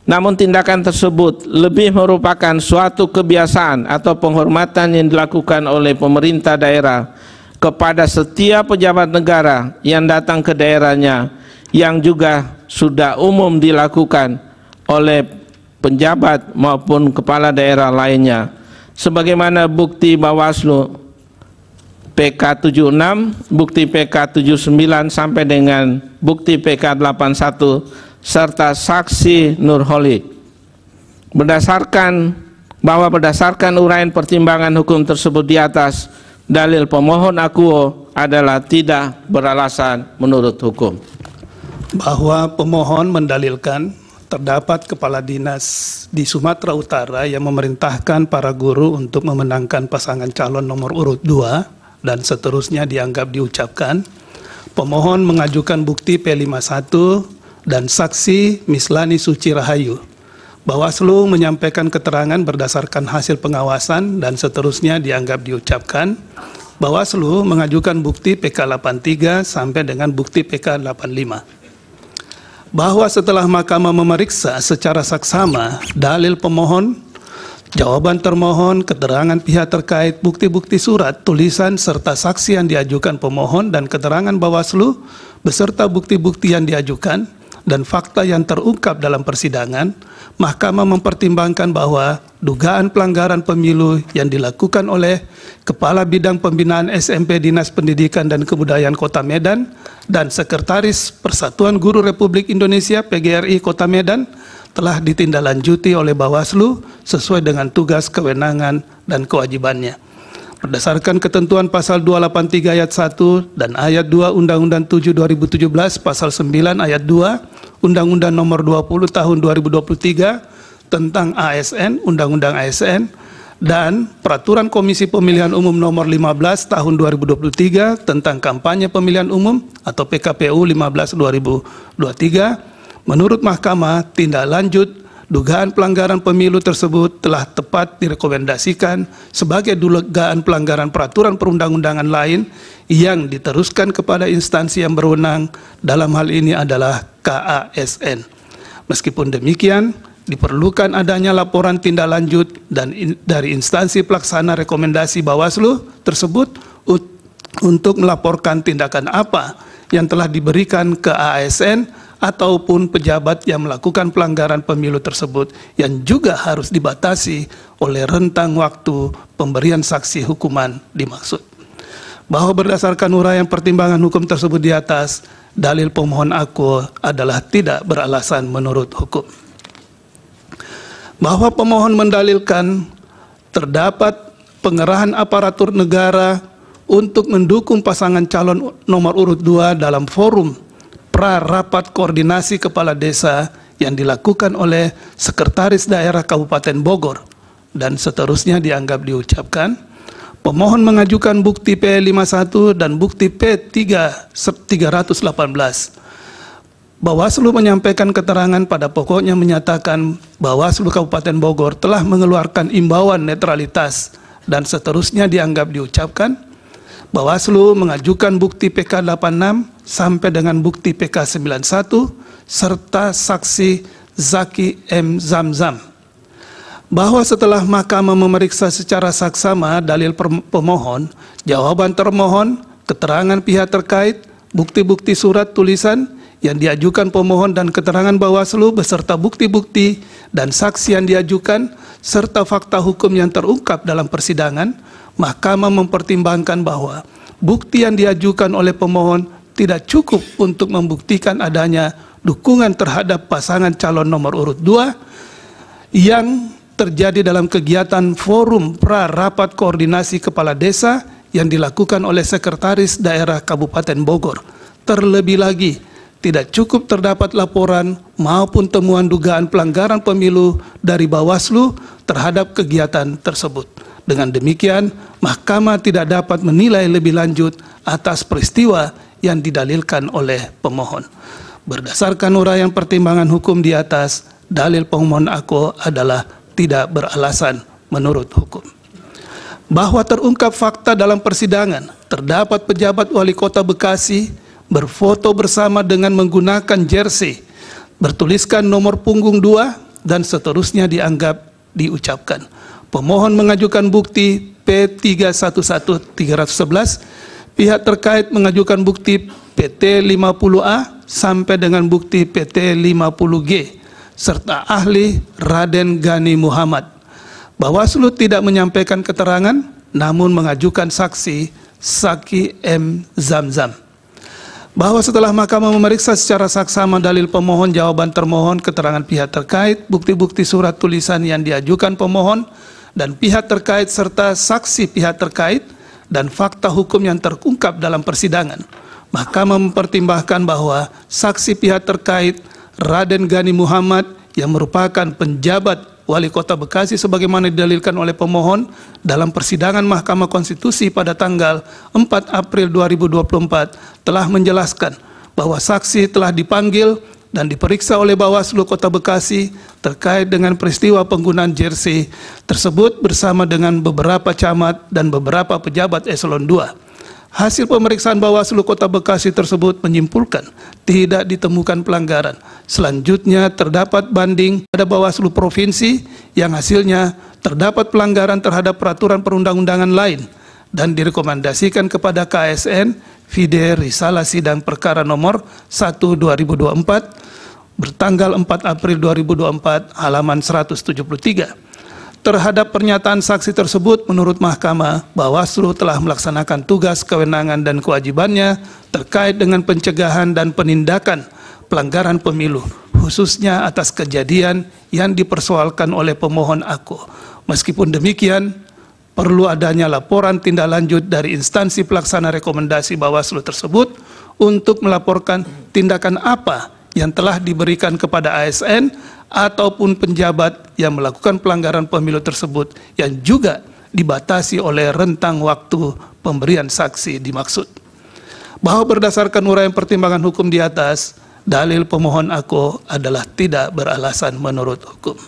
Namun tindakan tersebut lebih merupakan suatu kebiasaan atau penghormatan yang dilakukan oleh pemerintah daerah kepada setiap pejabat negara yang datang ke daerahnya, yang juga sudah umum dilakukan oleh penjabat maupun kepala daerah lainnya. Sebagaimana bukti Bawaslu PK76, bukti PK79 sampai dengan bukti PK81 serta saksi Nurholik. berdasarkan uraian pertimbangan hukum tersebut di atas, dalil pemohon akuo adalah tidak beralasan menurut hukum. Bahwa pemohon mendalilkan terdapat kepala dinas di Sumatera Utara yang memerintahkan para guru untuk memenangkan pasangan calon nomor urut 2 dan seterusnya dianggap diucapkan. Pemohon mengajukan bukti P51 dan saksi Mislani Suci Rahayu. Bawaslu menyampaikan keterangan berdasarkan hasil pengawasan dan seterusnya dianggap diucapkan. Bawaslu mengajukan bukti PK 83 sampai dengan bukti PK 85. Bahwa setelah mahkamah memeriksa secara saksama dalil pemohon, jawaban termohon, keterangan pihak terkait, bukti-bukti surat, tulisan, serta saksi yang diajukan pemohon dan keterangan Bawaslu beserta bukti-bukti yang diajukan dan fakta yang terungkap dalam persidangan, mahkamah mempertimbangkan bahwa dugaan pelanggaran pemilu yang dilakukan oleh Kepala Bidang Pembinaan SMP Dinas Pendidikan dan Kebudayaan Kota Medan dan Sekretaris Persatuan Guru Republik Indonesia PGRI Kota Medan telah ditindaklanjuti oleh Bawaslu sesuai dengan tugas, kewenangan, dan kewajibannya. Berdasarkan ketentuan pasal 283 ayat 1 dan ayat 2 Undang-Undang 7 2017, pasal 9 ayat 2 Undang-Undang nomor 20 tahun 2023 tentang ASN, Undang-Undang ASN, dan Peraturan Komisi Pemilihan Umum nomor 15 tahun 2023 tentang kampanye pemilihan umum atau PKPU 15/2023, menurut Mahkamah, tindak lanjut dugaan pelanggaran pemilu tersebut telah tepat direkomendasikan sebagai dugaan pelanggaran peraturan perundang-undangan lain yang diteruskan kepada instansi yang berwenang, dalam hal ini adalah KASN. Meskipun demikian, diperlukan adanya laporan tindak lanjut dan dari instansi pelaksana rekomendasi Bawaslu tersebut untuk melaporkan tindakan apa yang telah diberikan ke ASN ataupun pejabat yang melakukan pelanggaran pemilu tersebut, yang juga harus dibatasi oleh rentang waktu pemberian saksi hukuman dimaksud. Bahwa berdasarkan uraian pertimbangan hukum tersebut di atas, dalil pemohon akuo adalah tidak beralasan menurut hukum. Bahwa pemohon mendalilkan terdapat pengerahan aparatur negara untuk mendukung pasangan calon nomor urut 2 dalam forum pra-rapat koordinasi kepala desa yang dilakukan oleh Sekretaris Daerah Kabupaten Bogor dan seterusnya dianggap diucapkan. Pemohon mengajukan bukti P51 dan bukti P318. Bawaslu menyampaikan keterangan pada pokoknya menyatakan Bawaslu Kabupaten Bogor telah mengeluarkan imbauan netralitas dan seterusnya dianggap diucapkan. Bawaslu mengajukan bukti PK 86 sampai dengan bukti PK 91 serta saksi Zaki M. Zamzam. Bahwa setelah mahkamah memeriksa secara saksama dalil pemohon, jawaban termohon, keterangan pihak terkait, bukti-bukti surat tulisan yang diajukan pemohon dan keterangan Bawaslu beserta bukti-bukti dan saksi yang diajukan serta fakta hukum yang terungkap dalam persidangan, mahkamah mempertimbangkan bahwa bukti yang diajukan oleh pemohon tidak cukup untuk membuktikan adanya dukungan terhadap pasangan calon nomor urut 2 yang terjadi dalam kegiatan forum pra-rapat koordinasi kepala desa yang dilakukan oleh Sekretaris Daerah Kabupaten Bogor. Terlebih lagi, tidak cukup terdapat laporan maupun temuan dugaan pelanggaran pemilu dari Bawaslu terhadap kegiatan tersebut. Dengan demikian, mahkamah tidak dapat menilai lebih lanjut atas peristiwa yang didalilkan oleh pemohon. Berdasarkan uraian pertimbangan hukum di atas, dalil pemohon akuo adalah tidak beralasan menurut hukum. Bahwa terungkap fakta dalam persidangan, terdapat pejabat wali kota Bekasi berfoto bersama dengan menggunakan jersey, bertuliskan nomor punggung 2 dan seterusnya dianggap diucapkan. Pemohon mengajukan bukti P311-311, pihak terkait mengajukan bukti PT50A sampai dengan bukti PT50G, serta ahli Raden Gani Muhammad. Bawaslu tidak menyampaikan keterangan, namun mengajukan saksi Zaki M. Zamzam. bahwa setelah Mahkamah memeriksa secara saksama dalil pemohon, jawaban termohon, keterangan pihak terkait, bukti-bukti surat tulisan yang diajukan pemohon dan pihak terkait serta saksi pihak terkait dan fakta hukum yang terungkap dalam persidangan, Mahkamah mempertimbangkan bahwa saksi pihak terkait Raden Gani Muhammad yang merupakan penjabat Wali Kota Bekasi sebagaimana didalilkan oleh pemohon dalam persidangan Mahkamah Konstitusi pada tanggal 4 April 2024 telah menjelaskan bahwa saksi telah dipanggil dan diperiksa oleh Bawaslu Kota Bekasi terkait dengan peristiwa penggunaan jersey tersebut bersama dengan beberapa camat dan beberapa pejabat eselon 2. Hasil pemeriksaan Bawaslu Kota Bekasi tersebut menyimpulkan tidak ditemukan pelanggaran. Selanjutnya terdapat banding pada Bawaslu Provinsi yang hasilnya terdapat pelanggaran terhadap peraturan perundang-undangan lain dan direkomendasikan kepada KSN Vide Risalah Sidang Perkara nomor 1/2024 bertanggal 4 April 2024 halaman 173. Terhadap pernyataan saksi tersebut, menurut Mahkamah, Bawaslu telah melaksanakan tugas, kewenangan, dan kewajibannya terkait dengan pencegahan dan penindakan pelanggaran pemilu, khususnya atas kejadian yang dipersoalkan oleh pemohon aku. Meskipun demikian, perlu adanya laporan tindak lanjut dari instansi pelaksana rekomendasi Bawaslu tersebut untuk melaporkan tindakan apa yang telah diberikan kepada ASN ataupun penjabat yang melakukan pelanggaran pemilu tersebut yang juga dibatasi oleh rentang waktu pemberian saksi dimaksud. Bahwa berdasarkan uraian pertimbangan hukum di atas, dalil pemohon aku adalah tidak beralasan menurut hukum.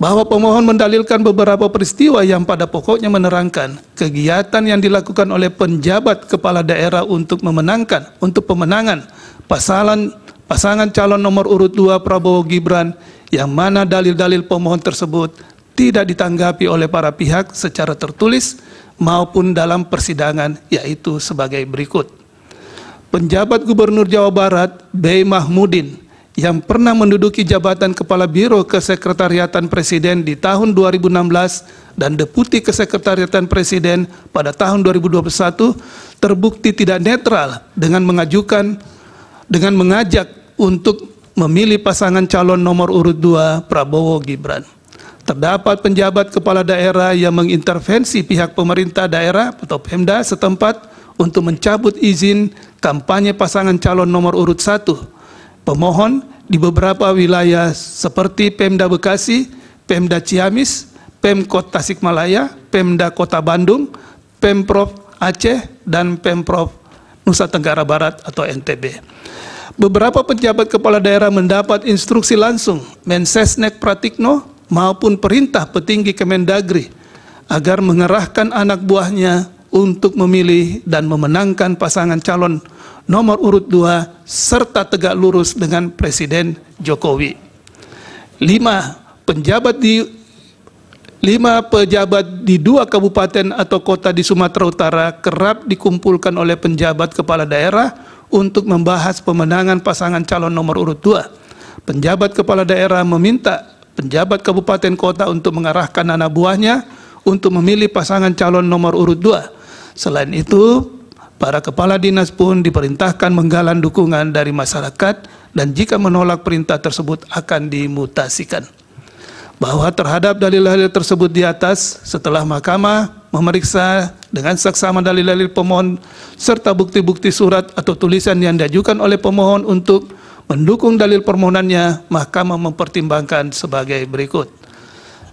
Bahwa pemohon mendalilkan beberapa peristiwa yang pada pokoknya menerangkan kegiatan yang dilakukan oleh penjabat kepala daerah untuk pemenangan pasangan calon nomor urut 2 Prabowo Gibran yang mana dalil-dalil pemohon tersebut tidak ditanggapi oleh para pihak secara tertulis maupun dalam persidangan, yaitu sebagai berikut. Penjabat Gubernur Jawa Barat B. Mahmudin yang pernah menduduki jabatan Kepala Biro Kesekretariatan Presiden di tahun 2016 dan Deputi Kesekretariatan Presiden pada tahun 2021 terbukti tidak netral dengan mengajak untuk memilih pasangan calon nomor urut 2 Prabowo Gibran. Terdapat penjabat kepala daerah yang mengintervensi pihak pemerintah daerah atau Pemda setempat untuk mencabut izin kampanye pasangan calon nomor urut 1 pemohon di beberapa wilayah seperti Pemda Bekasi, Pemda Ciamis, Pemkot Tasikmalaya, Pemda Kota Bandung, Pemprov Aceh, dan Pemprov Nusa Tenggara Barat atau NTB. Beberapa pejabat kepala daerah mendapat instruksi langsung Mensesnek Pratikno maupun perintah petinggi Kemendagri agar mengerahkan anak buahnya untuk memilih dan memenangkan pasangan calon nomor urut 2 serta tegak lurus dengan Presiden Jokowi. 5 pejabat di 2 kabupaten atau kota di Sumatera Utara kerap dikumpulkan oleh penjabat kepala daerah untuk membahas pemenangan pasangan calon nomor urut 2. Penjabat kepala daerah meminta penjabat kabupaten kota untuk mengarahkan anak buahnya untuk memilih pasangan calon nomor urut 2. Selain itu, para kepala dinas pun diperintahkan menggalang dukungan dari masyarakat dan jika menolak perintah tersebut akan dimutasikan. Bahwa terhadap dalil-dalil tersebut di atas, setelah Mahkamah memeriksa dengan saksama dalil-dalil pemohon serta bukti-bukti surat atau tulisan yang diajukan oleh pemohon untuk mendukung dalil permohonannya, Mahkamah mempertimbangkan sebagai berikut.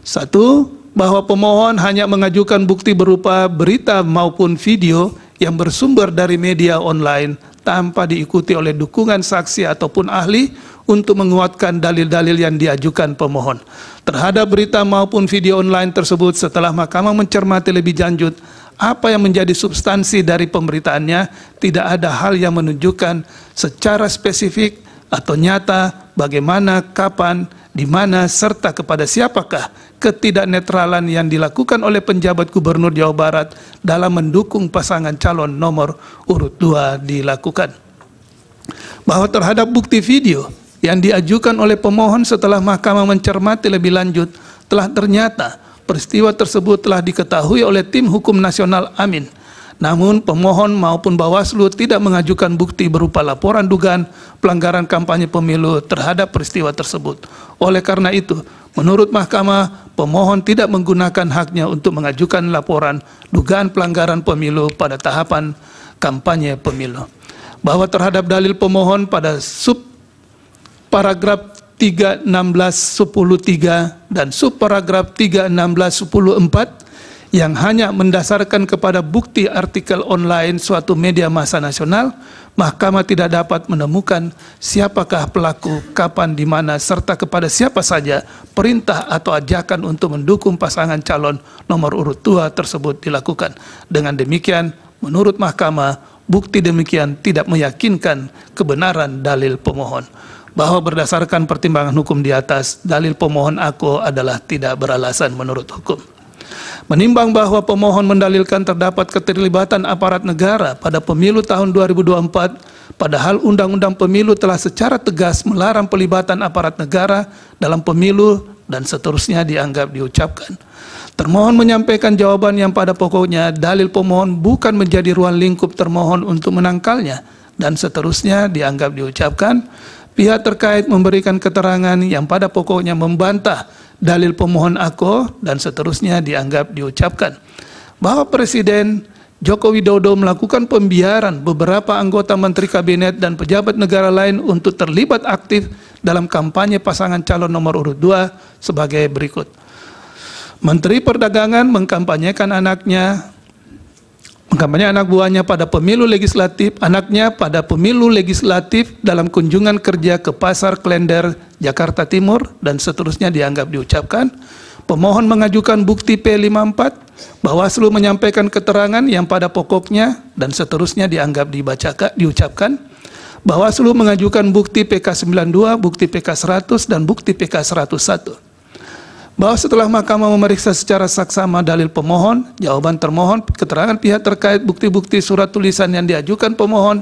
1. Bahwa pemohon hanya mengajukan bukti berupa berita maupun video yang bersumber dari media online tanpa diikuti oleh dukungan saksi ataupun ahli untuk menguatkan dalil-dalil yang diajukan pemohon. Terhadap berita maupun video online tersebut, setelah Mahkamah mencermati lebih lanjut apa yang menjadi substansi dari pemberitaannya, tidak ada hal yang menunjukkan secara spesifik atau nyata bagaimana, kapan, di mana, serta kepada siapakah ketidaknetralan yang dilakukan oleh penjabat Gubernur Jawa Barat dalam mendukung pasangan calon nomor urut 2 dilakukan. Bahwa terhadap bukti video yang diajukan oleh pemohon setelah Mahkamah mencermati lebih lanjut, telah ternyata peristiwa tersebut telah diketahui oleh Tim Hukum Nasional Amin Namun pemohon maupun Bawaslu tidak mengajukan bukti berupa laporan dugaan pelanggaran kampanye pemilu terhadap peristiwa tersebut. Oleh karena itu, menurut Mahkamah, pemohon tidak menggunakan haknya untuk mengajukan laporan dugaan pelanggaran pemilu pada tahapan kampanye pemilu. Bahwa terhadap dalil pemohon pada subparagraf 316.10.3 dan subparagraf 316.10.4 yang hanya mendasarkan kepada bukti artikel online suatu media massa nasional, Mahkamah tidak dapat menemukan siapakah pelaku, kapan, di mana, serta kepada siapa saja perintah atau ajakan untuk mendukung pasangan calon nomor urut 2 tersebut dilakukan. Dengan demikian, menurut Mahkamah, bukti demikian tidak meyakinkan kebenaran dalil pemohon. Bahwa berdasarkan pertimbangan hukum di atas, dalil pemohon aku adalah tidak beralasan menurut hukum. Menimbang bahwa pemohon mendalilkan terdapat keterlibatan aparat negara pada pemilu tahun 2024, padahal Undang-Undang Pemilu telah secara tegas melarang pelibatan aparat negara dalam pemilu dan seterusnya dianggap diucapkan. Termohon menyampaikan jawaban yang pada pokoknya dalil pemohon bukan menjadi ruang lingkup termohon untuk menangkalnya dan seterusnya dianggap diucapkan. Pihak terkait memberikan keterangan yang pada pokoknya membantah dalil pemohon aku dan seterusnya dianggap diucapkan. Bahwa Presiden Joko Widodo melakukan pembiaran beberapa anggota Menteri Kabinet dan pejabat negara lain untuk terlibat aktif dalam kampanye pasangan calon nomor urut 2 sebagai berikut. Menteri Perdagangan mengkampanyekan anak buahnya pada pemilu legislatif, dalam kunjungan kerja ke Pasar Klender, Jakarta Timur, dan seterusnya dianggap diucapkan. Pemohon mengajukan bukti P54, Bawaslu menyampaikan keterangan yang pada pokoknya, dan seterusnya dianggap diucapkan. Bawaslu mengajukan bukti PK92, bukti PK100, dan bukti PK101. Bahwa setelah Mahkamah memeriksa secara saksama dalil pemohon, jawaban termohon, keterangan pihak terkait, bukti-bukti surat tulisan yang diajukan pemohon,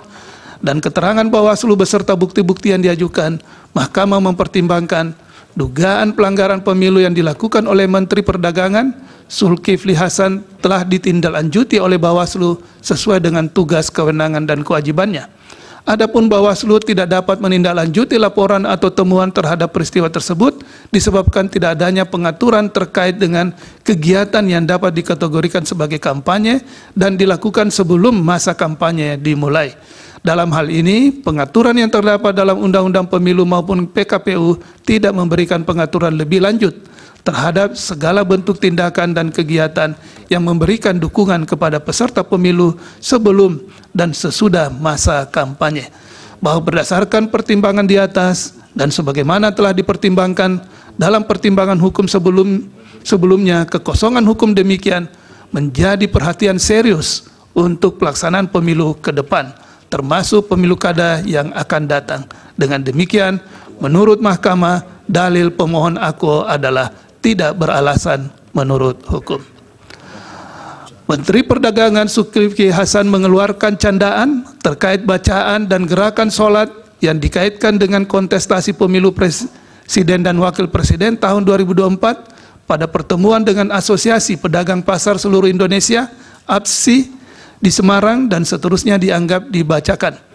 dan keterangan Bawaslu beserta bukti-bukti yang diajukan, Mahkamah mempertimbangkan dugaan pelanggaran pemilu yang dilakukan oleh Menteri Perdagangan, Zulkifli Hasan, telah ditindaklanjuti oleh Bawaslu sesuai dengan tugas, kewenangan, dan kewajibannya. Adapun Bawaslu tidak dapat menindaklanjuti laporan atau temuan terhadap peristiwa tersebut disebabkan tidak adanya pengaturan terkait dengan kegiatan yang dapat dikategorikan sebagai kampanye dan dilakukan sebelum masa kampanye dimulai. Dalam hal ini, pengaturan yang terdapat dalam Undang-Undang Pemilu maupun PKPU tidak memberikan pengaturan lebih lanjut terhadap segala bentuk tindakan dan kegiatan yang memberikan dukungan kepada peserta pemilu sebelum dan sesudah masa kampanye. Bahwa berdasarkan pertimbangan di atas dan sebagaimana telah dipertimbangkan dalam pertimbangan hukum sebelumnya, kekosongan hukum demikian menjadi perhatian serius untuk pelaksanaan pemilu ke depan, termasuk pemilu kada yang akan datang. Dengan demikian, menurut Mahkamah, dalil pemohon aku adalah tidak beralasan menurut hukum. Menteri Perdagangan Zulkifli Hasan mengeluarkan candaan terkait bacaan dan gerakan sholat yang dikaitkan dengan kontestasi pemilu presiden dan wakil presiden tahun 2024 pada pertemuan dengan Asosiasi Pedagang Pasar Seluruh Indonesia (APSI) di Semarang dan seterusnya dianggap dibacakan.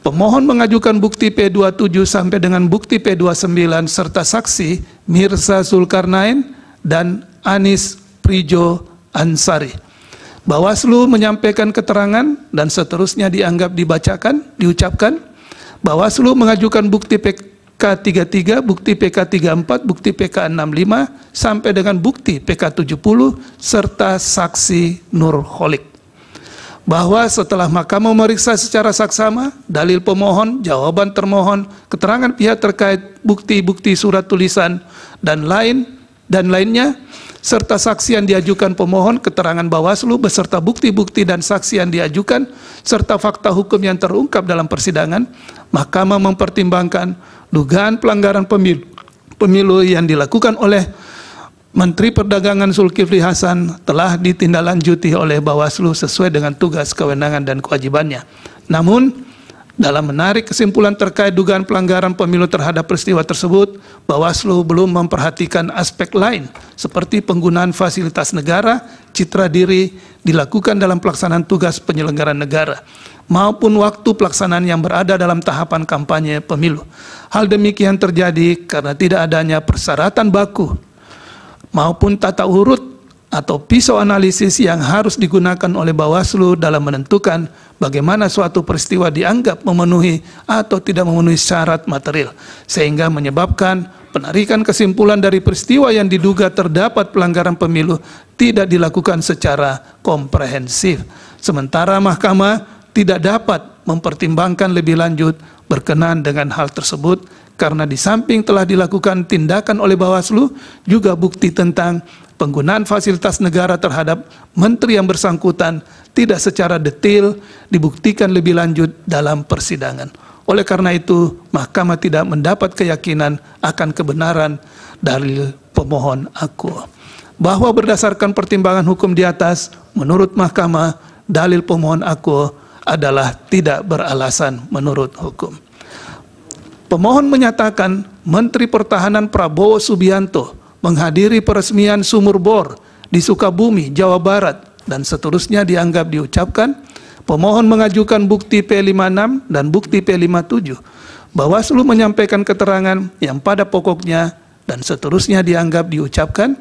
Pemohon mengajukan bukti P27 sampai dengan bukti P29 serta saksi Mirza Zulkarnain dan Anis Prijo Ansari. Bawaslu menyampaikan keterangan dan seterusnya dianggap diucapkan. Bawaslu mengajukan bukti PK33, bukti PK34, bukti PK65 sampai dengan bukti PK70 serta saksi Nurholik. Bahwa setelah Mahkamah memeriksa secara saksama dalil pemohon, jawaban termohon, keterangan pihak terkait, bukti-bukti surat tulisan dan lainnya, serta saksi yang diajukan pemohon, keterangan Bawaslu beserta bukti-bukti dan saksi yang diajukan, serta fakta hukum yang terungkap dalam persidangan, Mahkamah mempertimbangkan dugaan pelanggaran pemilu yang dilakukan oleh Menteri Perdagangan Zulkifli Hasan telah ditindaklanjuti oleh Bawaslu sesuai dengan tugas, kewenangan, dan kewajibannya. Namun, Dalam menarik kesimpulan terkait dugaan pelanggaran pemilu terhadap peristiwa tersebut, Bawaslu belum memperhatikan aspek lain seperti penggunaan fasilitas negara, citra diri dilakukan dalam pelaksanaan tugas penyelenggaraan negara, maupun waktu pelaksanaan yang berada dalam tahapan kampanye pemilu. Hal demikian terjadi karena tidak adanya persyaratan baku maupun tata urut atau pisau analisis yang harus digunakan oleh Bawaslu dalam menentukan bagaimana suatu peristiwa dianggap memenuhi atau tidak memenuhi syarat material, sehingga menyebabkan penarikan kesimpulan dari peristiwa yang diduga terdapat pelanggaran pemilu tidak dilakukan secara komprehensif. Sementara Mahkamah tidak dapat mempertimbangkan lebih lanjut berkenaan dengan hal tersebut karena di samping telah dilakukan tindakan oleh Bawaslu, juga bukti tentang penggunaan fasilitas negara terhadap menteri yang bersangkutan tidak secara detail dibuktikan lebih lanjut dalam persidangan. Oleh karena itu, Mahkamah tidak mendapat keyakinan akan kebenaran dalil pemohon akuo. Bahwa berdasarkan pertimbangan hukum di atas, menurut Mahkamah, dalil pemohon akuo adalah tidak beralasan menurut hukum. Pemohon menyatakan Menteri Pertahanan Prabowo Subianto menghadiri peresmian sumur bor di Sukabumi, Jawa Barat, dan seterusnya dianggap diucapkan. Pemohon mengajukan bukti P56 dan bukti P57. Bawaslu menyampaikan keterangan yang pada pokoknya dan seterusnya dianggap diucapkan.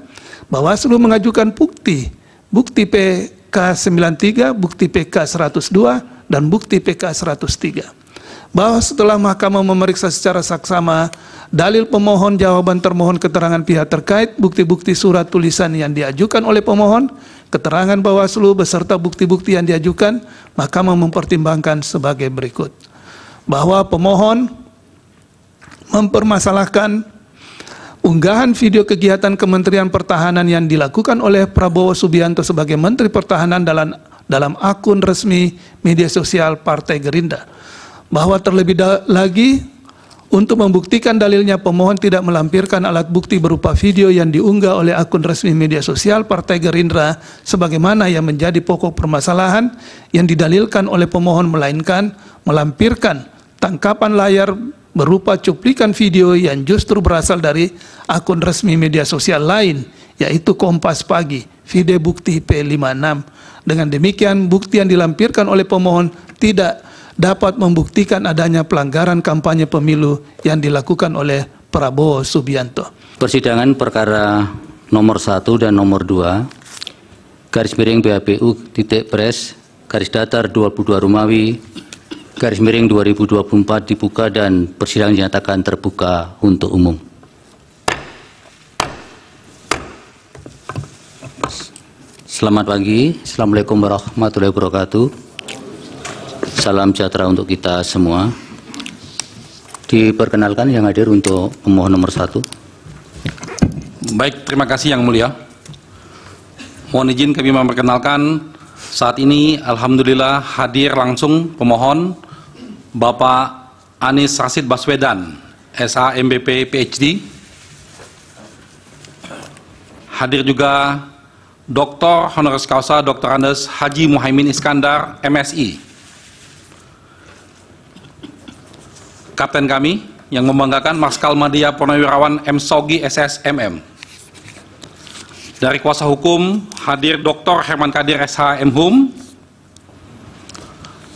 Bawaslu mengajukan bukti PK93, bukti PK102, dan bukti PK103. Bahwa setelah Mahkamah memeriksa secara saksama dalil pemohon, jawaban termohon, keterangan pihak terkait, bukti-bukti surat tulisan yang diajukan oleh pemohon, keterangan Bawaslu beserta bukti-bukti yang diajukan, Mahkamah mempertimbangkan sebagai berikut. Bahwa pemohon mempermasalahkan unggahan video kegiatan Kementerian Pertahanan yang dilakukan oleh Prabowo Subianto sebagai Menteri Pertahanan dalam akun resmi media sosial Partai Gerindra. Bahwa terlebih lagi, untuk membuktikan dalilnya, pemohon tidak melampirkan alat bukti berupa video yang diunggah oleh akun resmi media sosial Partai Gerindra sebagaimana yang menjadi pokok permasalahan yang didalilkan oleh pemohon, melainkan melampirkan tangkapan layar berupa cuplikan video yang justru berasal dari akun resmi media sosial lain, yaitu Kompas Pagi, video bukti P56. Dengan demikian, bukti yang dilampirkan oleh pemohon tidak dapat membuktikan adanya pelanggaran kampanye pemilu yang dilakukan oleh Prabowo Subianto. Persidangan perkara nomor 1 dan nomor 2, garis miring BHPU titik pres, garis datar 22 Romawi, garis miring 2024 dibuka dan persidangan dinyatakan terbuka untuk umum. Selamat pagi, Assalamualaikum warahmatullahi wabarakatuh. Salam sejahtera untuk kita semua. Diperkenalkan yang hadir untuk pemohon nomor 1. Baik, terima kasih Yang Mulia. Mohon izin kami memperkenalkan saat ini alhamdulillah hadir langsung pemohon Bapak Anies Rashid Baswedan, SH MBP PhD. Hadir juga Dr. Honoris Causa Dr. Andes Haji Muhaimin Iskandar, MSI. Kapten kami yang membanggakan Marskal Madia Purnawirawan M. Sogi SS MM. Dari kuasa hukum hadir Dr. Herman Kadir SH MHum,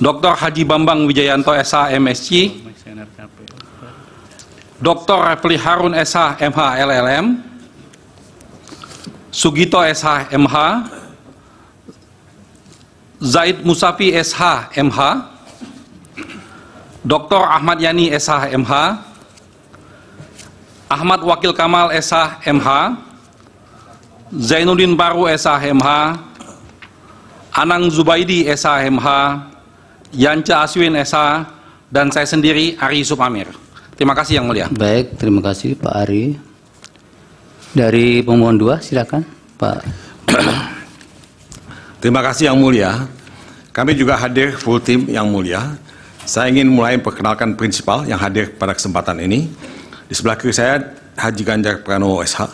Dr. Haji Bambang Wijayanto SH MSc, Dr. Refli Harun SH MH LLM, Sugito SH MH, Zaid Musafi SH MH, Dr. Ahmad Yani SH MH, Ahmad Wakil Kamal SH MH, Zainuddin Baru SH MH, Anang Zubaidi SH MH, Yanca Aswin SH, dan saya sendiri Ari Yusuf Amir. Terima kasih Yang Mulia. Baik, terima kasih Pak Ari. Dari pemohon 2 silakan Pak. Terima kasih Yang Mulia. Kami juga hadir full tim Yang Mulia. Saya ingin mulai memperkenalkan prinsipal yang hadir pada kesempatan ini. Di sebelah kiri saya Haji Ganjar Pranowo SH.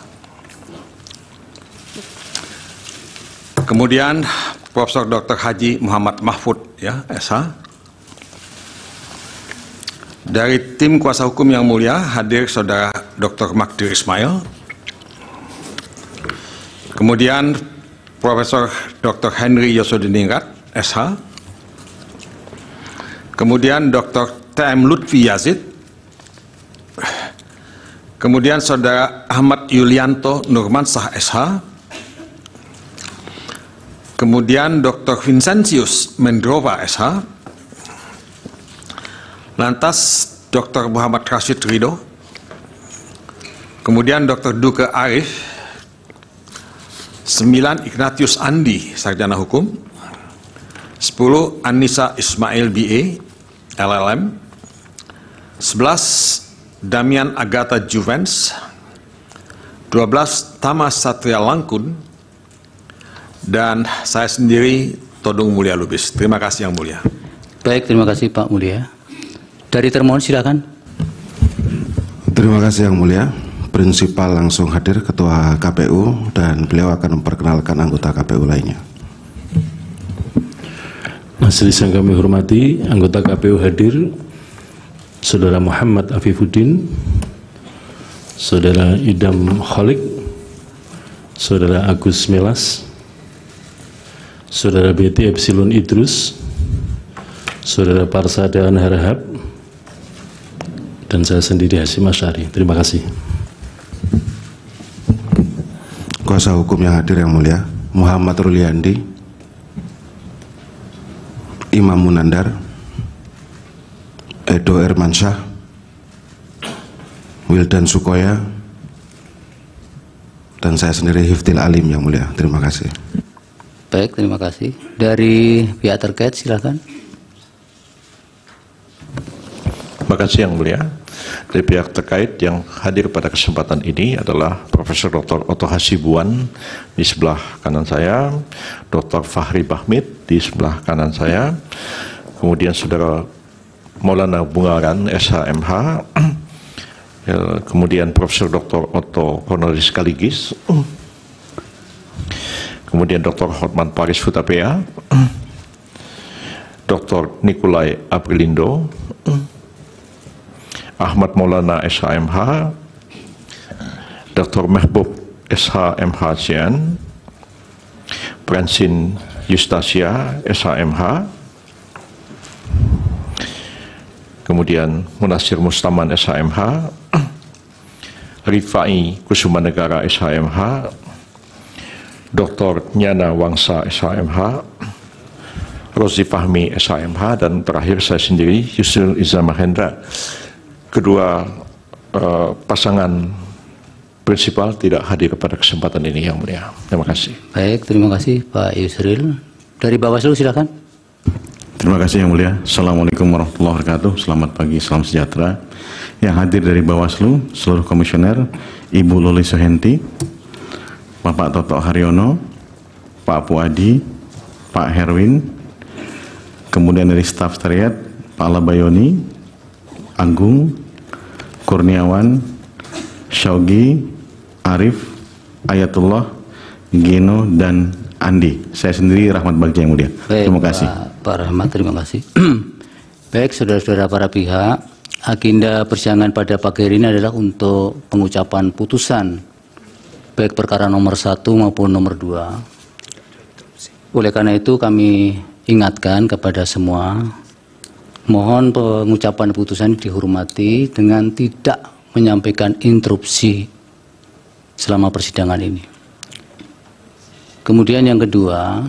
Kemudian Profesor Dr. Haji Muhammad Mahfud ya, SH. Dari tim kuasa hukum yang mulia hadir Saudara Dr. Magdir Ismail, kemudian Profesor Dr. Henry Yosodiningrat, SH, kemudian Dr. T.M. Lutfi Yazid, kemudian Saudara Ahmad Yulianto Nurmansah, SH, kemudian Dr. Vincentius Mendrova, SH, lantas Dr. Muhammad Rashid Ridho, kemudian Dr. Duke Arif, 9 Ignatius Andi, Sarjana Hukum, 10 Anissa Ismail BA, LLM, 11 Damian Agatha Juvens, 12 Tamas Satria Langkun, dan saya sendiri Todung Mulia Lubis. Terima kasih Yang Mulia. Baik, terima kasih Pak Mulia. Dari termohon silakan. Terima kasih Yang Mulia. Prinsipal langsung hadir Ketua KPU dan beliau akan memperkenalkan anggota KPU lainnya. Majelis yang kami hormati, anggota KPU hadir Saudara Muhammad Afifuddin, Saudara Idam Kholik, Saudara Agus Melas, Saudara BT Epsilon Idrus, Saudara Parsada Harahap, dan saya sendiri Hasyim Asyari. Terima kasih. Kuasa hukum yang hadir Yang Mulia, Muhammad Ruliandi, Imam Munandar, Edo Irmansyah, Wildan Sukoya, dan saya sendiri Hifdil Alim Yang Mulia. Terima kasih. Baik, terima kasih. Dari pihak terkait silakan. Terima kasih Yang Mulia. Dari pihak terkait yang hadir pada kesempatan ini adalah Profesor Dr. Oto Hasibuan di sebelah kanan saya, Dr. Fahri Bahmid di sebelah kanan saya, kemudian Saudara Maulana Bungaran, SHMH, kemudian Profesor Dr. Otto Cornelis Kaligis, kemudian Dr. Hotman Paris Hutapea, Dr. Nikolai Aprilindo, Ahmad Maulana SHMH, Dr. Mehbub SHMH Cian, Pransin Yustasia SHMH, kemudian Munasir Mustaman SHMH, Rifai Kusumanegara SHMH, Dr. Nyana Wangsa SHMH, Rozi Fahmi SHMH, dan terakhir saya sendiri Yusril Iza Mahendra. Kedua pasangan prinsipal tidak hadir pada kesempatan ini Yang Mulia. Terima kasih. Baik, terima kasih Pak Yusril. Dari Bawaslu silakan. Terima kasih Yang Mulia. Assalamualaikum warahmatullahi wabarakatuh. Selamat pagi, salam sejahtera. Yang hadir dari Bawaslu, seluruh komisioner, Ibu Loli Sohenti, Bapak Toto Haryono, Pak Puadi, Pak Herwin, kemudian dari staf sekretariat, Pak Labayoni, Agung, Kurniawan, Syaugi, Arif, Ayatullah, Geno, dan Andi. Saya sendiri Rahmat Bagja Yang Mulia. Baik, terima kasih. Pak Rahmat, terima kasih. Baik, saudara-saudara para pihak, agenda persidangan pada pagi hari ini adalah untuk pengucapan putusan, baik perkara nomor 1 maupun nomor 2. Oleh karena itu kami ingatkan kepada semua, mohon pengucapan putusan dihormati dengan tidak menyampaikan interupsi selama persidangan ini. Kemudian yang kedua,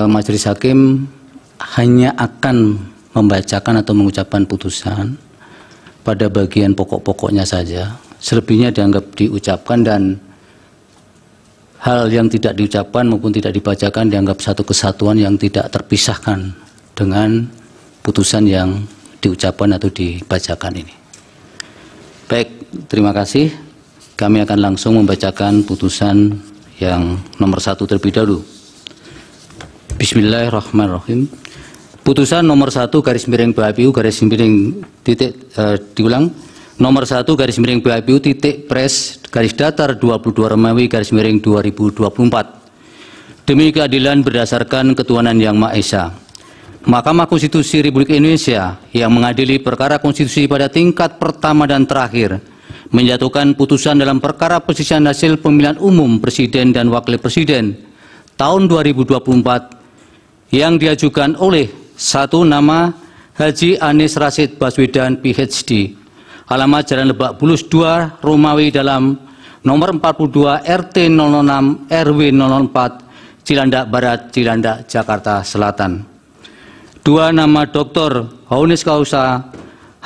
Majelis Hakim hanya akan membacakan atau mengucapkan putusan pada bagian pokok-pokoknya saja. Selebihnya dianggap diucapkan, dan hal yang tidak diucapkan maupun tidak dibacakan dianggap satu kesatuan yang tidak terpisahkan dengan putusan yang diucapkan atau dibacakan ini. Baik, terima kasih. Kami akan langsung membacakan putusan yang nomor 1 terlebih dahulu. Bismillahirrahmanirrahim. Putusan nomor 1 garis miring BHPU garis miring diulang. Nomor 1 garis miring BHPU titik pres garis datar 22 Romawi garis miring 2024. Demi keadilan berdasarkan ketuhanan yang Maha Esa. Mahkamah Konstitusi Republik Indonesia yang mengadili perkara konstitusi pada tingkat pertama dan terakhir menjatuhkan putusan dalam perkara perselisihan hasil pemilihan umum Presiden dan Wakil Presiden tahun 2024 yang diajukan oleh satu nama Haji Anies Rashid Baswedan PhD, alamat Jalan Lebak Bulus 2 Romawi dalam nomor 42 RT 006 RW 004 Cilandak Barat, Cilandak, Jakarta Selatan. Dua nama Dr. Haunis Kausa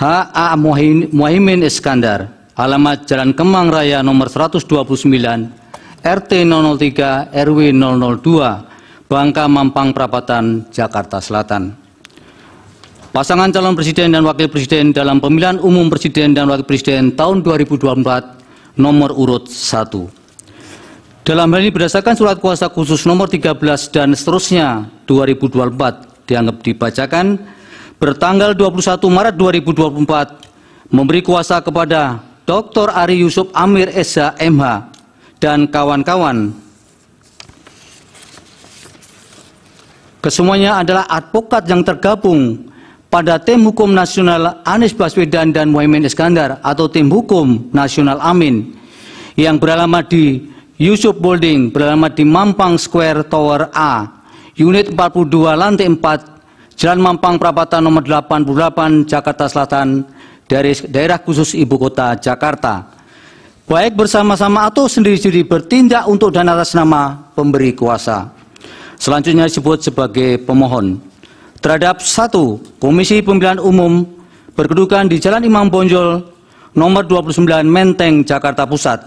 H.A. Muhaimin Iskandar, alamat Jalan Kemang Raya nomor 129 RT 003 RW 002 Bangka Mampang Perapatan, Jakarta Selatan. Pasangan calon presiden dan wakil presiden dalam pemilihan umum presiden dan wakil presiden tahun 2024 nomor urut 1. Dalam hal ini berdasarkan surat kuasa khusus nomor 13 dan seterusnya 2024 dianggap dibacakan bertanggal 21 Maret 2024 memberi kuasa kepada Dr. Ari Yusuf Amir SH MH dan kawan-kawan kesemuanya adalah advokat yang tergabung pada Tim Hukum Nasional Anies Baswedan dan Muhaimin Iskandar atau Tim Hukum Nasional Amin yang beralamat di Yusuf Bolding, beralamat di Mampang Square Tower A Unit 42 lantai 4 Jalan Mampang Perapatan nomor 88 Jakarta Selatan dari daerah khusus Ibu Kota Jakarta, baik bersama-sama atau sendiri-sendiri bertindak untuk dan atas nama pemberi kuasa. Selanjutnya disebut sebagai pemohon. Terhadap 1. Komisi Pemilihan Umum berkedudukan di Jalan Imam Bonjol nomor 29 Menteng, Jakarta Pusat.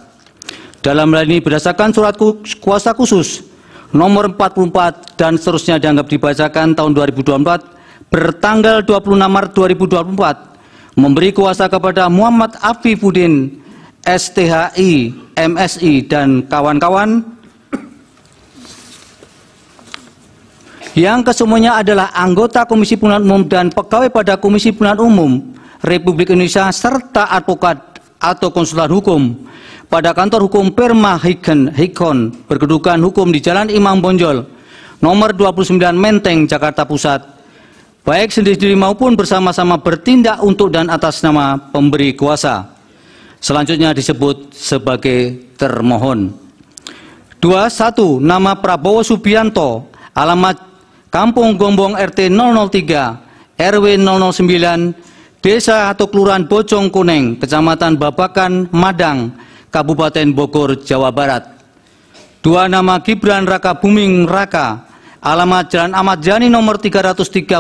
Dalam hal ini berdasarkan surat kuasa khusus nomor 44 dan seterusnya dianggap dibacakan tahun 2024 bertanggal 26 Maret 2024 memberi kuasa kepada Muhammad Afifuddin STHI MSI dan kawan-kawan yang kesemuanya adalah anggota Komisi Pemilihan Umum dan pegawai pada Komisi Pemilihan Umum Republik Indonesia serta advokat atau konsultan hukum pada kantor hukum Perma Hikon berkedudukan hukum di Jalan Imam Bonjol nomor 29 Menteng, Jakarta Pusat, baik sendiri-sendiri maupun bersama-sama bertindak untuk dan atas nama pemberi kuasa. Selanjutnya disebut sebagai termohon. 21. Nama Prabowo Subianto, alamat Kampung Gombong RT 003 RW 009 Desa atau Kelurahan Bojong Kuning, Kecamatan Babakan, Madang, Kabupaten Bogor, Jawa Barat. 2. Nama Gibran Raka Buming Raka, alamat Jalan Ahmad Yani nomor 331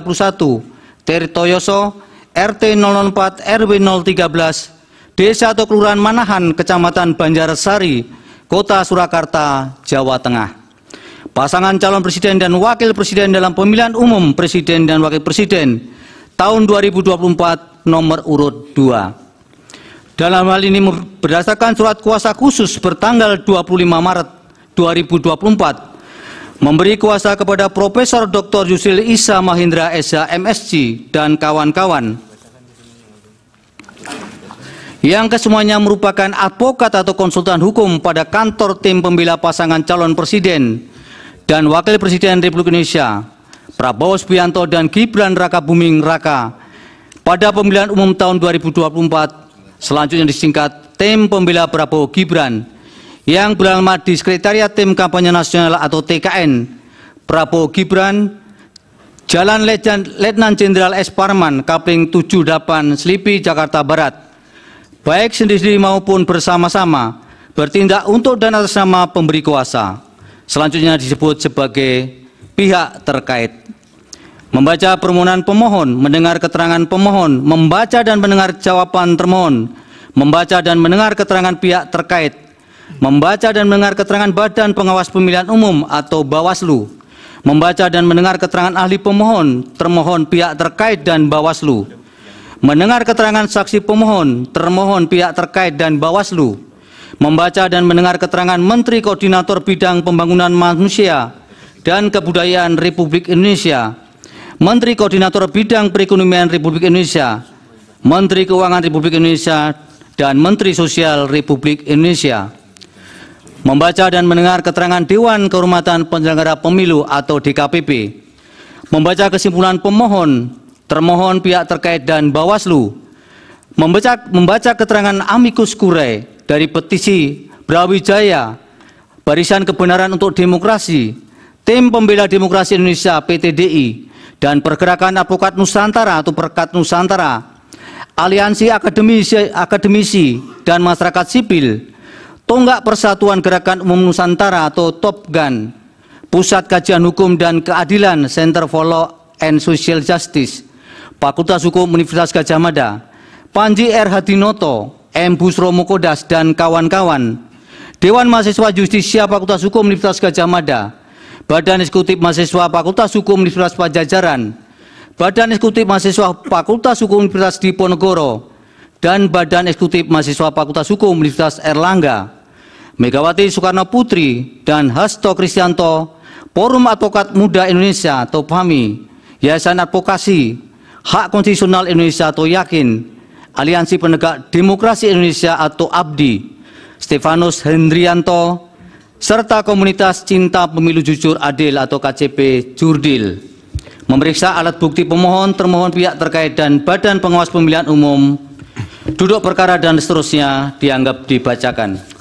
Tirtoyoso RT 004 RW 013 Desa atau Kelurahan Manahan, Kecamatan Banjarsari, Kota Surakarta, Jawa Tengah. Pasangan calon presiden dan wakil presiden dalam pemilihan umum presiden dan wakil presiden tahun 2024 nomor urut 2. Dalam hal ini berdasarkan surat kuasa khusus bertanggal 25 Maret 2024 memberi kuasa kepada Profesor Dr. Yusril Issa Mahendra SH MSc dan kawan-kawan yang kesemuanya merupakan advokat atau konsultan hukum pada kantor tim pembela pasangan calon presiden dan wakil presiden Republik Indonesia Prabowo Subianto dan Gibran Raka Buming Raka pada pemilihan umum tahun 2024. Selanjutnya disingkat Tim Pembela Prabowo Gibran yang beralamat di Sekretariat Tim Kampanye Nasional atau TKN Prabowo Gibran, Jalan Letnan Jenderal S. Parman, Kapling 78, Slipi, Jakarta Barat, baik sendiri maupun bersama-sama bertindak untuk dan atas nama pemberi kuasa. Selanjutnya disebut sebagai pihak terkait. Membaca permohonan pemohon, mendengar keterangan pemohon, membaca dan mendengar jawaban termohon, membaca dan mendengar keterangan pihak terkait, membaca dan mendengar keterangan Badan Pengawas Pemilihan Umum atau Bawaslu, membaca dan mendengar keterangan ahli pemohon, termohon, pihak terkait dan Bawaslu, mendengar keterangan saksi pemohon, termohon, pihak terkait dan Bawaslu, membaca dan mendengar keterangan Menteri Koordinator Bidang Pembangunan Manusia dan Kebudayaan Republik Indonesia, Menteri Koordinator Bidang Perekonomian Republik Indonesia, Menteri Keuangan Republik Indonesia, dan Menteri Sosial Republik Indonesia. Membaca dan mendengar keterangan Dewan Kehormatan Penyelenggara Pemilu atau DKPP. membaca kesimpulan pemohon, termohon, pihak terkait, dan Bawaslu, membaca keterangan amicus curiae dari petisi Brawijaya, Barisan Kebenaran untuk Demokrasi, Tim Pembela Demokrasi Indonesia PTDI, dan Pergerakan Advokat Nusantara atau Perkat Nusantara, Aliansi Akademisi dan Masyarakat Sipil, Tonggak Persatuan Gerakan Umum Nusantara atau TOPGAN, Pusat Kajian Hukum dan Keadilan Center for Law and Social Justice, Fakultas Hukum Universitas Gadjah Mada, Panji R. Hadinoto, M. Busro Mukodas, dan kawan-kawan, Dewan Mahasiswa Justisia Fakultas Hukum Universitas Gadjah Mada, Badan Eksekutif Mahasiswa Fakultas Hukum Universitas Pajajaran, Badan Eksekutif Mahasiswa Fakultas Hukum Universitas Diponegoro, dan Badan Eksekutif Mahasiswa Fakultas Hukum Universitas Erlangga, Megawati Soekarno Putri, dan Hasto Kristianto, Forum Advokat Muda Indonesia atau PAMI, Yayasan Advokasi Hak Konstitusional Indonesia atau YAKIN, Aliansi Penegak Demokrasi Indonesia atau ABDI, Stefanus Hendrianto, serta Komunitas Cinta Pemilu Jujur Adil atau KCP Jurdil. Memeriksa alat bukti pemohon, termohon, pihak terkait, dan Badan Pengawas Pemilihan Umum, duduk perkara dan seterusnya dianggap dibacakan.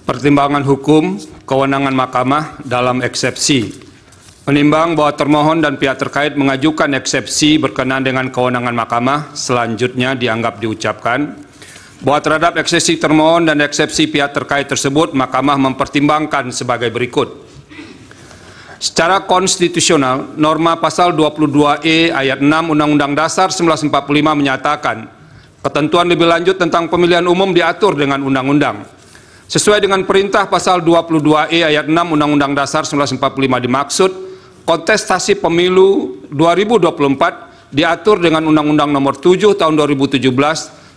Pertimbangan hukum, kewenangan Mahkamah dalam eksepsi. Menimbang bahwa termohon dan pihak terkait mengajukan eksepsi berkenaan dengan kewenangan Mahkamah, selanjutnya dianggap diucapkan bahwa terhadap eksepsi termohon dan eksepsi pihak terkait tersebut, Mahkamah mempertimbangkan sebagai berikut. Secara konstitusional, norma pasal 22E ayat 6 Undang-Undang Dasar 1945 menyatakan, ketentuan lebih lanjut tentang pemilihan umum diatur dengan undang-undang. Sesuai dengan perintah pasal 22E ayat 6 Undang-Undang Dasar 1945 dimaksud, kontestasi pemilu 2024 diatur dengan Undang-Undang Nomor 7 Tahun 2017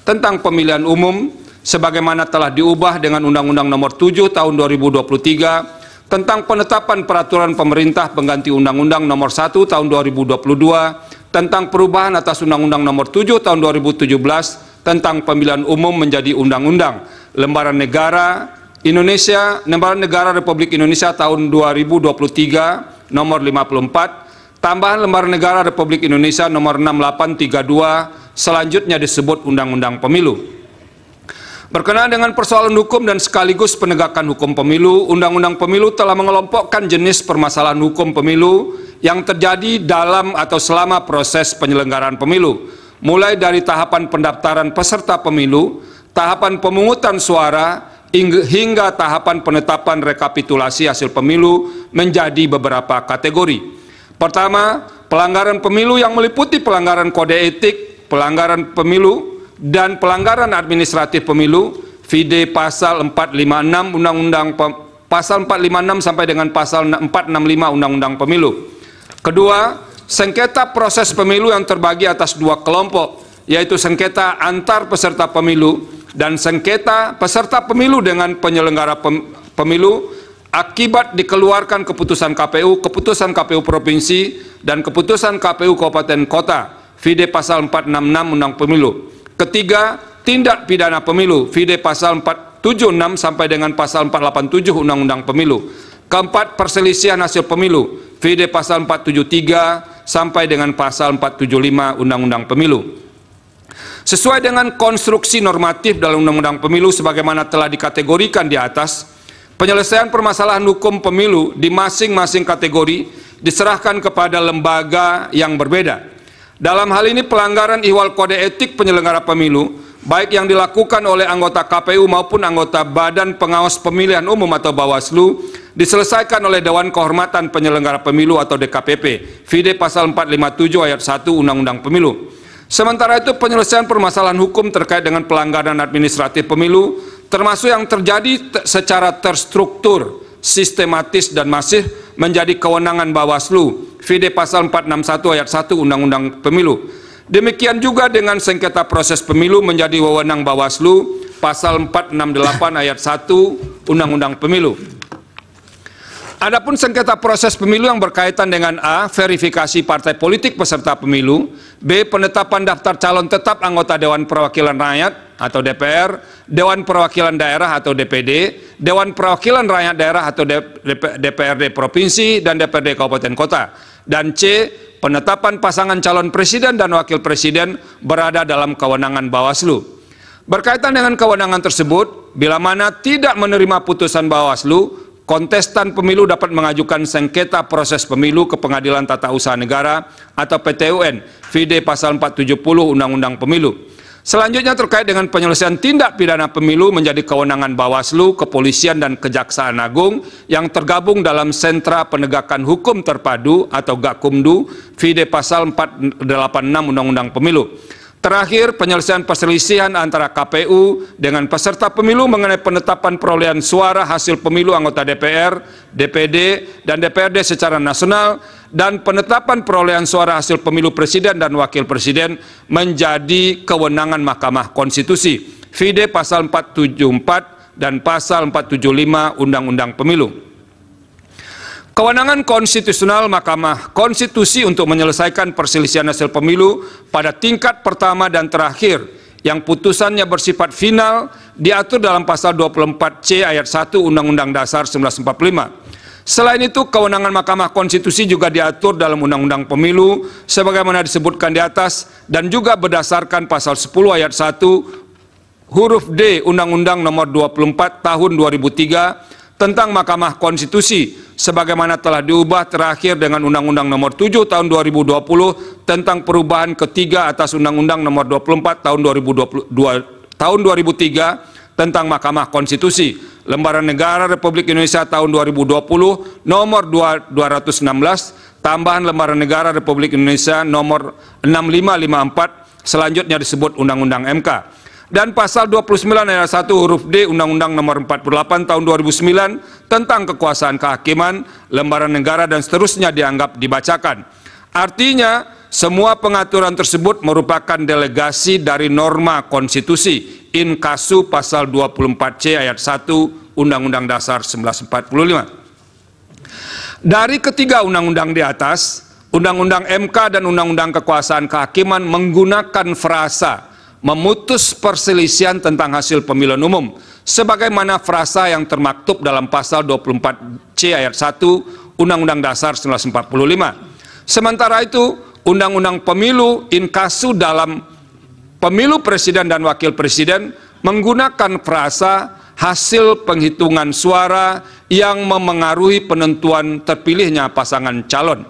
tentang pemilihan umum sebagaimana telah diubah dengan Undang-Undang Nomor 7 Tahun 2023 tentang penetapan peraturan pemerintah pengganti Undang-Undang Nomor 1 Tahun 2022 tentang perubahan atas Undang-Undang Nomor 7 Tahun 2017 tentang pemilihan umum menjadi Undang-Undang Lembaran Negara Indonesia, Lembaran Negara Republik Indonesia tahun 2023 Nomor 54, tambahan Lembaran Negara Republik Indonesia Nomor 6832, selanjutnya disebut Undang-Undang Pemilu. Berkenaan dengan persoalan hukum dan sekaligus penegakan hukum pemilu, Undang-Undang Pemilu telah mengelompokkan jenis permasalahan hukum pemilu yang terjadi dalam atau selama proses penyelenggaraan pemilu, mulai dari tahapan pendaftaran peserta pemilu, tahapan pemungutan suara, hingga tahapan penetapan rekapitulasi hasil pemilu menjadi beberapa kategori. Pertama, pelanggaran pemilu yang meliputi pelanggaran kode etik, pelanggaran pemilu, dan pelanggaran administratif pemilu, vide pasal 456 Undang-Undang pasal 456 sampai dengan pasal 465 Undang-Undang Pemilu. Kedua, sengketa proses pemilu yang terbagi atas dua kelompok, yaitu sengketa antar peserta pemilu dan sengketa peserta pemilu dengan penyelenggara pemilu akibat dikeluarkan keputusan KPU Provinsi, dan keputusan KPU Kabupaten Kota, vide pasal 466 Undang Pemilu. Ketiga, tindak pidana pemilu, vide pasal 476 sampai dengan pasal 487 Undang-Undang Pemilu. Keempat, perselisihan hasil pemilu, vide pasal 473 sampai dengan pasal 475 Undang-Undang Pemilu. Sesuai dengan konstruksi normatif dalam Undang-Undang Pemilu sebagaimana telah dikategorikan di atas, penyelesaian permasalahan hukum pemilu di masing-masing kategori diserahkan kepada lembaga yang berbeda. Dalam hal ini pelanggaran ihwal kode etik penyelenggara pemilu, baik yang dilakukan oleh anggota KPU maupun anggota Badan Pengawas Pemilihan Umum atau Bawaslu, diselesaikan oleh Dewan Kehormatan Penyelenggara Pemilu atau DKPP, vide pasal 457 ayat 1 Undang-Undang Pemilu. Sementara itu penyelesaian permasalahan hukum terkait dengan pelanggaran administratif pemilu, termasuk yang terjadi secara terstruktur, sistematis dan masif, menjadi kewenangan Bawaslu, vide pasal 461 ayat 1 Undang-Undang Pemilu. Demikian juga dengan sengketa proses pemilu menjadi wewenang Bawaslu, pasal 468 ayat 1 Undang-Undang Pemilu. Adapun sengketa proses pemilu yang berkaitan dengan A. verifikasi partai politik peserta pemilu, B. penetapan daftar calon tetap anggota Dewan Perwakilan Rakyat atau DPR, Dewan Perwakilan Daerah atau DPD, Dewan Perwakilan Rakyat Daerah atau DPRD Provinsi dan DPRD Kabupaten Kota, dan C. penetapan pasangan calon presiden dan wakil presiden berada dalam kewenangan Bawaslu. Berkaitan dengan kewenangan tersebut, bila mana tidak menerima putusan Bawaslu, kontestan pemilu dapat mengajukan sengketa proses pemilu ke Pengadilan Tata Usaha Negara atau PT-UN, vide pasal 470 Undang-Undang Pemilu. Selanjutnya terkait dengan penyelesaian tindak pidana pemilu menjadi kewenangan Bawaslu, Kepolisian, dan Kejaksaan Agung yang tergabung dalam Sentra Penegakan Hukum Terpadu atau Gakumdu, vide pasal 486 Undang-Undang Pemilu. Terakhir, penyelesaian perselisihan antara KPU dengan peserta pemilu mengenai penetapan perolehan suara hasil pemilu anggota DPR, DPD, dan DPRD secara nasional dan penetapan perolehan suara hasil pemilu presiden dan wakil presiden menjadi kewenangan Mahkamah Konstitusi, vide pasal 474 dan pasal 475 Undang-Undang Pemilu. Kewenangan konstitusional Mahkamah Konstitusi untuk menyelesaikan perselisihan hasil pemilu pada tingkat pertama dan terakhir yang putusannya bersifat final diatur dalam pasal 24C ayat 1 Undang-Undang Dasar 1945. Selain itu, kewenangan Mahkamah Konstitusi juga diatur dalam Undang-Undang Pemilu sebagaimana disebutkan di atas dan juga berdasarkan pasal 10 ayat 1 huruf D Undang-Undang Nomor 24 Tahun 2003 tentang Mahkamah Konstitusi sebagaimana telah diubah terakhir dengan Undang-Undang Nomor 7 Tahun 2020 tentang perubahan ketiga atas Undang-Undang Nomor 24 Tahun 2003 tentang Mahkamah Konstitusi, Lembaran Negara Republik Indonesia tahun 2020 Nomor 216, tambahan Lembaran Negara Republik Indonesia Nomor 6554, selanjutnya disebut Undang-Undang MK. Dan pasal 29 ayat 1 huruf D Undang-Undang Nomor 48 Tahun 2009 tentang kekuasaan kehakiman, lembaran negara dan seterusnya dianggap dibacakan. Artinya, semua pengaturan tersebut merupakan delegasi dari norma konstitusi in casu pasal 24C ayat 1 Undang-Undang Dasar 1945. Dari ketiga undang-undang di atas, Undang-Undang MK dan Undang-Undang Kekuasaan Kehakiman menggunakan frasa memutus perselisihan tentang hasil pemilihan umum sebagaimana frasa yang termaktub dalam pasal 24C ayat 1 Undang-Undang Dasar 1945. Sementara itu, Undang-Undang Pemilu in casu dalam pemilu presiden dan wakil presiden menggunakan frasa hasil penghitungan suara yang memengaruhi penentuan terpilihnya pasangan calon.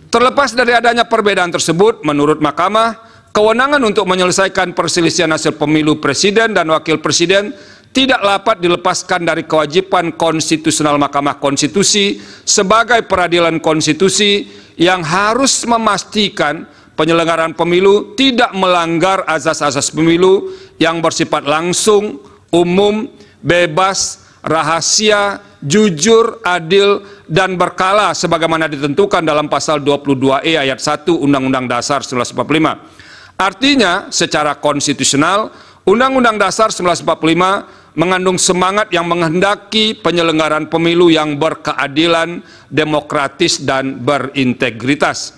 Terlepas dari adanya perbedaan tersebut, menurut Mahkamah, kewenangan untuk menyelesaikan perselisihan hasil pemilu presiden dan wakil presiden tidak dapat dilepaskan dari kewajiban konstitusional Mahkamah Konstitusi sebagai peradilan konstitusi yang harus memastikan penyelenggaraan pemilu tidak melanggar azas-azas pemilu yang bersifat langsung, umum, bebas, rahasia, jujur, adil, dan berkala sebagaimana ditentukan dalam pasal 22E ayat 1 Undang-Undang Dasar 1945. Artinya, secara konstitusional, Undang-Undang Dasar 1945 mengandung semangat yang menghendaki penyelenggaraan pemilu yang berkeadilan, demokratis, dan berintegritas.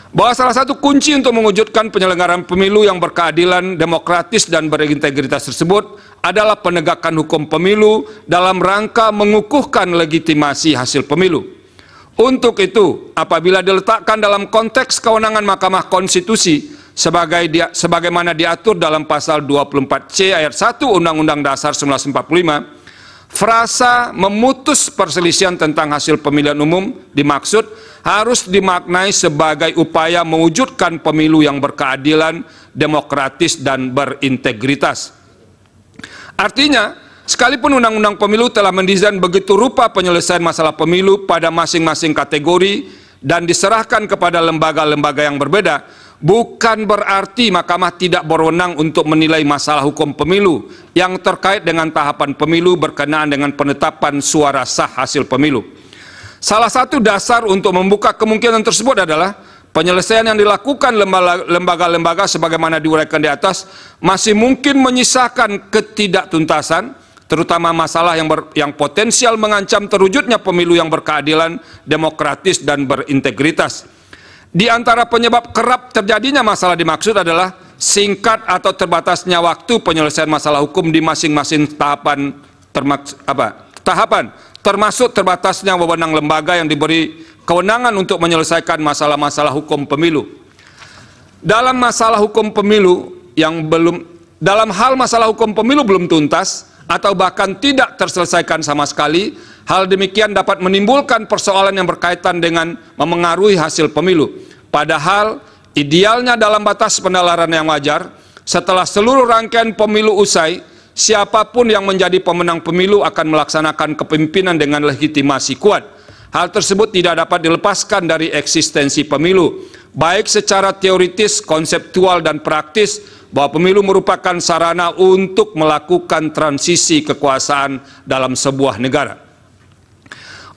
Bahwa salah satu kunci untuk mewujudkan penyelenggaraan pemilu yang berkeadilan, demokratis, dan berintegritas tersebut adalah penegakan hukum pemilu dalam rangka mengukuhkan legitimasi hasil pemilu. Untuk itu, apabila diletakkan dalam konteks kewenangan Mahkamah Konstitusi sebagaimana diatur dalam pasal 24C ayat 1 Undang-Undang Dasar 1945, frasa memutus perselisihan tentang hasil pemilihan umum dimaksud harus dimaknai sebagai upaya mewujudkan pemilu yang berkeadilan, demokratis, dan berintegritas. Artinya, sekalipun Undang-Undang Pemilu telah mendesain begitu rupa penyelesaian masalah pemilu pada masing-masing kategori dan diserahkan kepada lembaga-lembaga yang berbeda, bukan berarti Mahkamah tidak berwenang untuk menilai masalah hukum pemilu yang terkait dengan tahapan pemilu berkenaan dengan penetapan suara sah hasil pemilu. Salah satu dasar untuk membuka kemungkinan tersebut adalah penyelesaian yang dilakukan lembaga-lembaga sebagaimana diuraikan di atas masih mungkin menyisakan ketidaktuntasan, terutama masalah yang potensial mengancam terwujudnya pemilu yang berkeadilan, demokratis, dan berintegritas. Di antara penyebab kerap terjadinya masalah dimaksud adalah singkat atau terbatasnya waktu penyelesaian masalah hukum di masing-masing tahapan, termasuk terbatasnya wewenang lembaga yang diberi kewenangan untuk menyelesaikan masalah-masalah hukum pemilu. Dalam masalah hukum pemilu dalam hal masalah hukum pemilu belum tuntas atau bahkan tidak terselesaikan sama sekali, hal demikian dapat menimbulkan persoalan yang berkaitan dengan memengaruhi hasil pemilu. Padahal idealnya dalam batas penalaran yang wajar, setelah seluruh rangkaian pemilu usai, siapapun yang menjadi pemenang pemilu akan melaksanakan kepemimpinan dengan legitimasi kuat. Hal tersebut tidak dapat dilepaskan dari eksistensi pemilu, baik secara teoritis, konseptual, dan praktis, bahwa pemilu merupakan sarana untuk melakukan transisi kekuasaan dalam sebuah negara.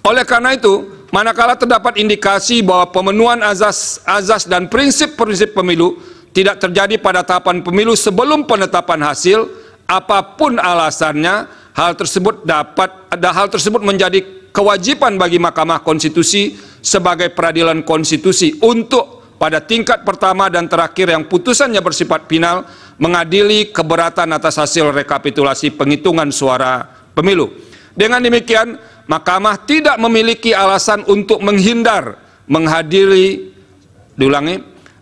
Oleh karena itu, manakala terdapat indikasi bahwa pemenuhan azas dan prinsip-prinsip pemilu tidak terjadi pada tahapan pemilu sebelum penetapan hasil, apapun alasannya, hal tersebut menjadi kewajiban bagi Mahkamah Konstitusi sebagai peradilan konstitusi untuk pada tingkat pertama dan terakhir yang putusannya bersifat final mengadili keberatan atas hasil rekapitulasi penghitungan suara pemilu. Dengan demikian, Mahkamah tidak memiliki alasan untuk menghindar menghadiri,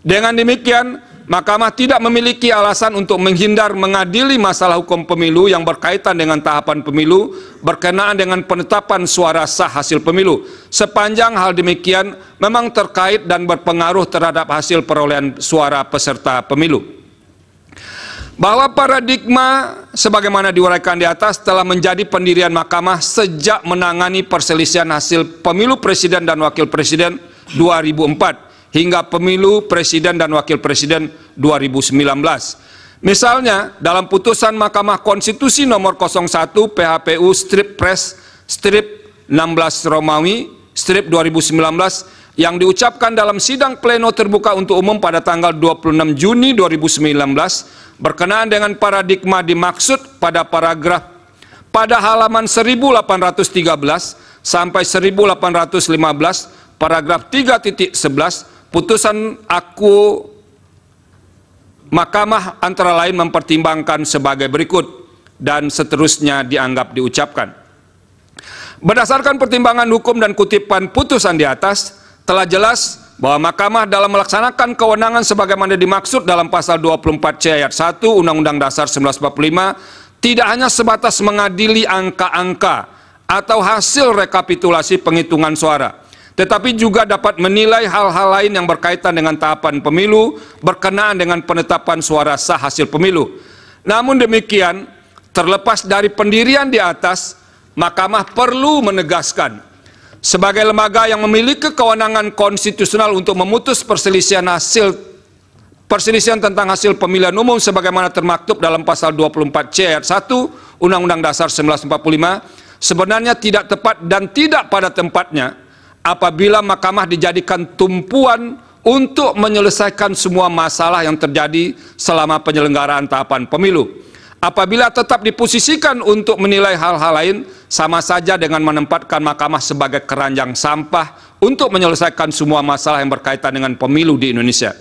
dengan demikian, Mahkamah tidak memiliki alasan untuk menghindar mengadili masalah hukum pemilu yang berkaitan dengan tahapan pemilu berkenaan dengan penetapan suara sah hasil pemilu, sepanjang hal demikian memang terkait dan berpengaruh terhadap hasil perolehan suara peserta pemilu. Bahwa paradigma sebagaimana diuraikan di atas telah menjadi pendirian Mahkamah sejak menangani perselisihan hasil pemilu presiden dan wakil presiden 2004 hingga pemilu presiden dan wakil presiden 2019. Misalnya, dalam putusan Mahkamah Konstitusi nomor 01 PHPU strip pres strip 16 Romawi strip 2019 yang diucapkan dalam sidang pleno terbuka untuk umum pada tanggal 26 Juni 2019 berkenaan dengan paradigma dimaksud pada paragraf pada halaman 1813 sampai 1815 paragraf 3.11 putusan Mahkamah antara lain mempertimbangkan sebagai berikut dan seterusnya dianggap diucapkan. Berdasarkan pertimbangan hukum dan kutipan putusan di atas, telah jelas bahwa Mahkamah dalam melaksanakan kewenangan sebagaimana dimaksud dalam pasal 24C ayat 1 Undang-Undang Dasar 1945 tidak hanya sebatas mengadili angka-angka atau hasil rekapitulasi penghitungan suara, tetapi juga dapat menilai hal-hal lain yang berkaitan dengan tahapan pemilu berkenaan dengan penetapan suara sah hasil pemilu. Namun demikian, terlepas dari pendirian di atas, Mahkamah perlu menegaskan, sebagai lembaga yang memiliki kewenangan konstitusional untuk memutus perselisihan tentang hasil pemilihan umum sebagaimana termaktub dalam pasal 24C ayat 1 Undang-Undang Dasar 1945, sebenarnya tidak tepat dan tidak pada tempatnya apabila Mahkamah dijadikan tumpuan untuk menyelesaikan semua masalah yang terjadi selama penyelenggaraan tahapan pemilu. Apabila tetap diposisikan untuk menilai hal-hal lain, sama saja dengan menempatkan Mahkamah sebagai keranjang sampah untuk menyelesaikan semua masalah yang berkaitan dengan pemilu di Indonesia.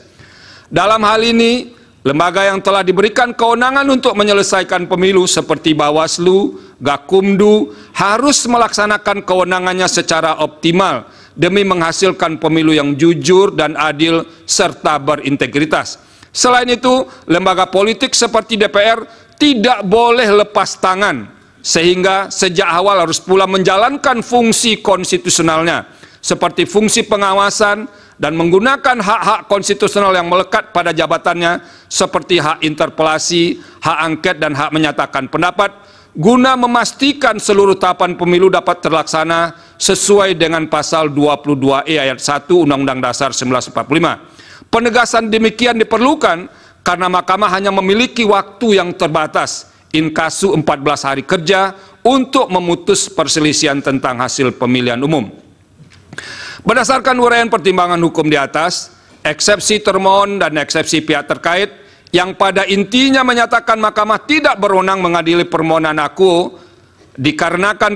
Dalam hal ini, lembaga yang telah diberikan kewenangan untuk menyelesaikan pemilu seperti Bawaslu, Gakumdu harus melaksanakan kewenangannya secara optimal demi menghasilkan pemilu yang jujur dan adil serta berintegritas. Selain itu, lembaga politik seperti DPR tidak boleh lepas tangan, sehingga sejak awal harus pula menjalankan fungsi konstitusionalnya seperti fungsi pengawasan dan menggunakan hak-hak konstitusional yang melekat pada jabatannya seperti hak interpelasi, hak angket, dan hak menyatakan pendapat guna memastikan seluruh tahapan pemilu dapat terlaksana sesuai dengan pasal 22E ayat 1 Undang-Undang Dasar 1945. Penegasan demikian diperlukan karena Mahkamah hanya memiliki waktu yang terbatas, inkasu 14 hari kerja, untuk memutus perselisihan tentang hasil pemilihan umum. Berdasarkan uraian pertimbangan hukum di atas, eksepsi termohon dan eksepsi pihak terkait yang pada intinya menyatakan Mahkamah tidak berwenang mengadili permohonan aku dikarenakan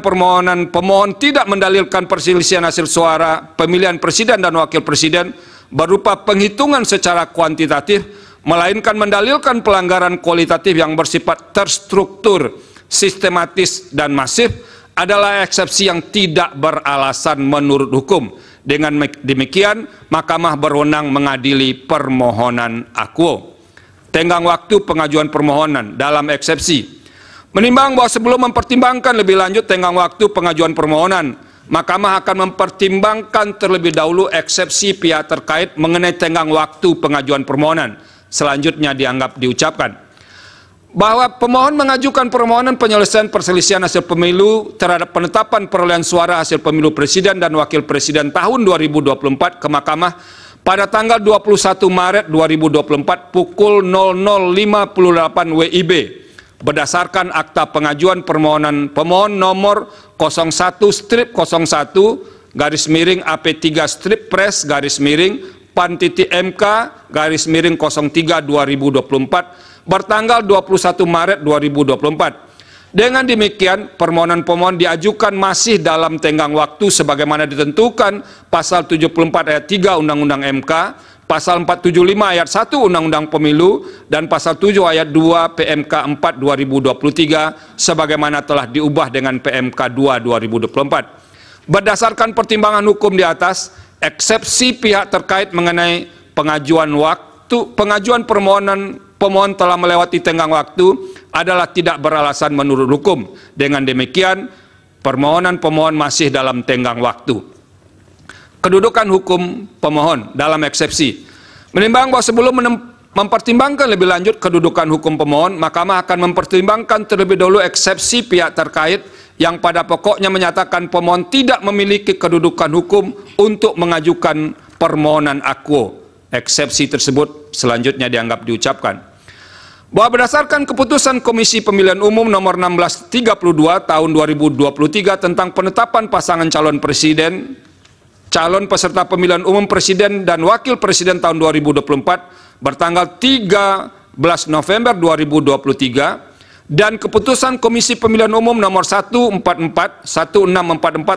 pemohon tidak mendalilkan perselisihan hasil suara pemilihan presiden dan wakil presiden berupa penghitungan secara kuantitatif, melainkan mendalilkan pelanggaran kualitatif yang bersifat terstruktur, sistematis, dan masif, adalah eksepsi yang tidak beralasan menurut hukum. Dengan demikian, Mahkamah berwenang mengadili permohonan akuo. Tenggang waktu pengajuan permohonan dalam eksepsi. Menimbang bahwa sebelum mempertimbangkan lebih lanjut tenggang waktu pengajuan permohonan, Mahkamah akan mempertimbangkan terlebih dahulu eksepsi pihak terkait mengenai tenggang waktu pengajuan permohonan. Selanjutnya dianggap diucapkan bahwa pemohon mengajukan permohonan penyelesaian perselisihan hasil pemilu terhadap penetapan perolehan suara hasil pemilu presiden dan wakil presiden tahun 2024 ke Mahkamah pada tanggal 21 Maret 2024 pukul 00.58 WIB berdasarkan akta pengajuan permohonan pemohon nomor 01/01 garis miring AP3 strip press garis miring pan.mk garis miring 03 2024 bertanggal 21 Maret 2024. Dengan demikian, permohonan pemohon diajukan masih dalam tenggang waktu sebagaimana ditentukan pasal 74 ayat 3 Undang-Undang MK, pasal 475 ayat 1 Undang-Undang Pemilu, dan pasal 7 ayat 2 PMK 4 2023 sebagaimana telah diubah dengan PMK 2 2024. Berdasarkan pertimbangan hukum di atas, eksepsi pihak terkait mengenai pengajuan permohonan pemohon telah melewati tenggang waktu adalah tidak beralasan menurut hukum. Dengan demikian, permohonan pemohon masih dalam tenggang waktu. Kedudukan hukum pemohon dalam eksepsi. Menimbang bahwa sebelum mempertimbangkan lebih lanjut kedudukan hukum pemohon, Mahkamah akan mempertimbangkan terlebih dahulu eksepsi pihak terkait yang pada pokoknya menyatakan pemohon tidak memiliki kedudukan hukum untuk mengajukan permohonan akuo. Eksepsi tersebut selanjutnya dianggap diucapkan. Bahwa berdasarkan keputusan Komisi Pemilihan Umum nomor 1632 tahun 2023 tentang penetapan pasangan calon presiden, calon peserta pemilihan umum presiden dan wakil presiden tahun 2024 bertanggal 13 November 2023 dan keputusan Komisi Pemilihan Umum nomor 1644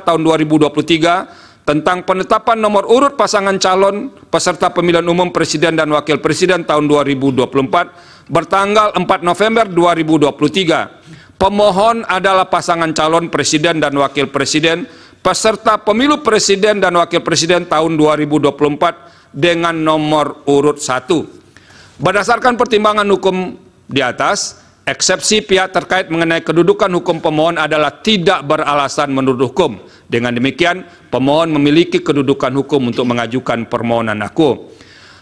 tahun 2023 tentang penetapan nomor urut pasangan calon peserta pemilihan umum presiden dan wakil presiden tahun 2024 bertanggal 4 November 2023. Pemohon adalah pasangan calon presiden dan wakil presiden peserta pemilu presiden dan wakil presiden tahun 2024 dengan nomor urut 1. Berdasarkan pertimbangan hukum di atas, eksepsi pihak terkait mengenai kedudukan hukum pemohon adalah tidak beralasan menurut hukum. Dengan demikian, pemohon memiliki kedudukan hukum untuk mengajukan permohonan akuo.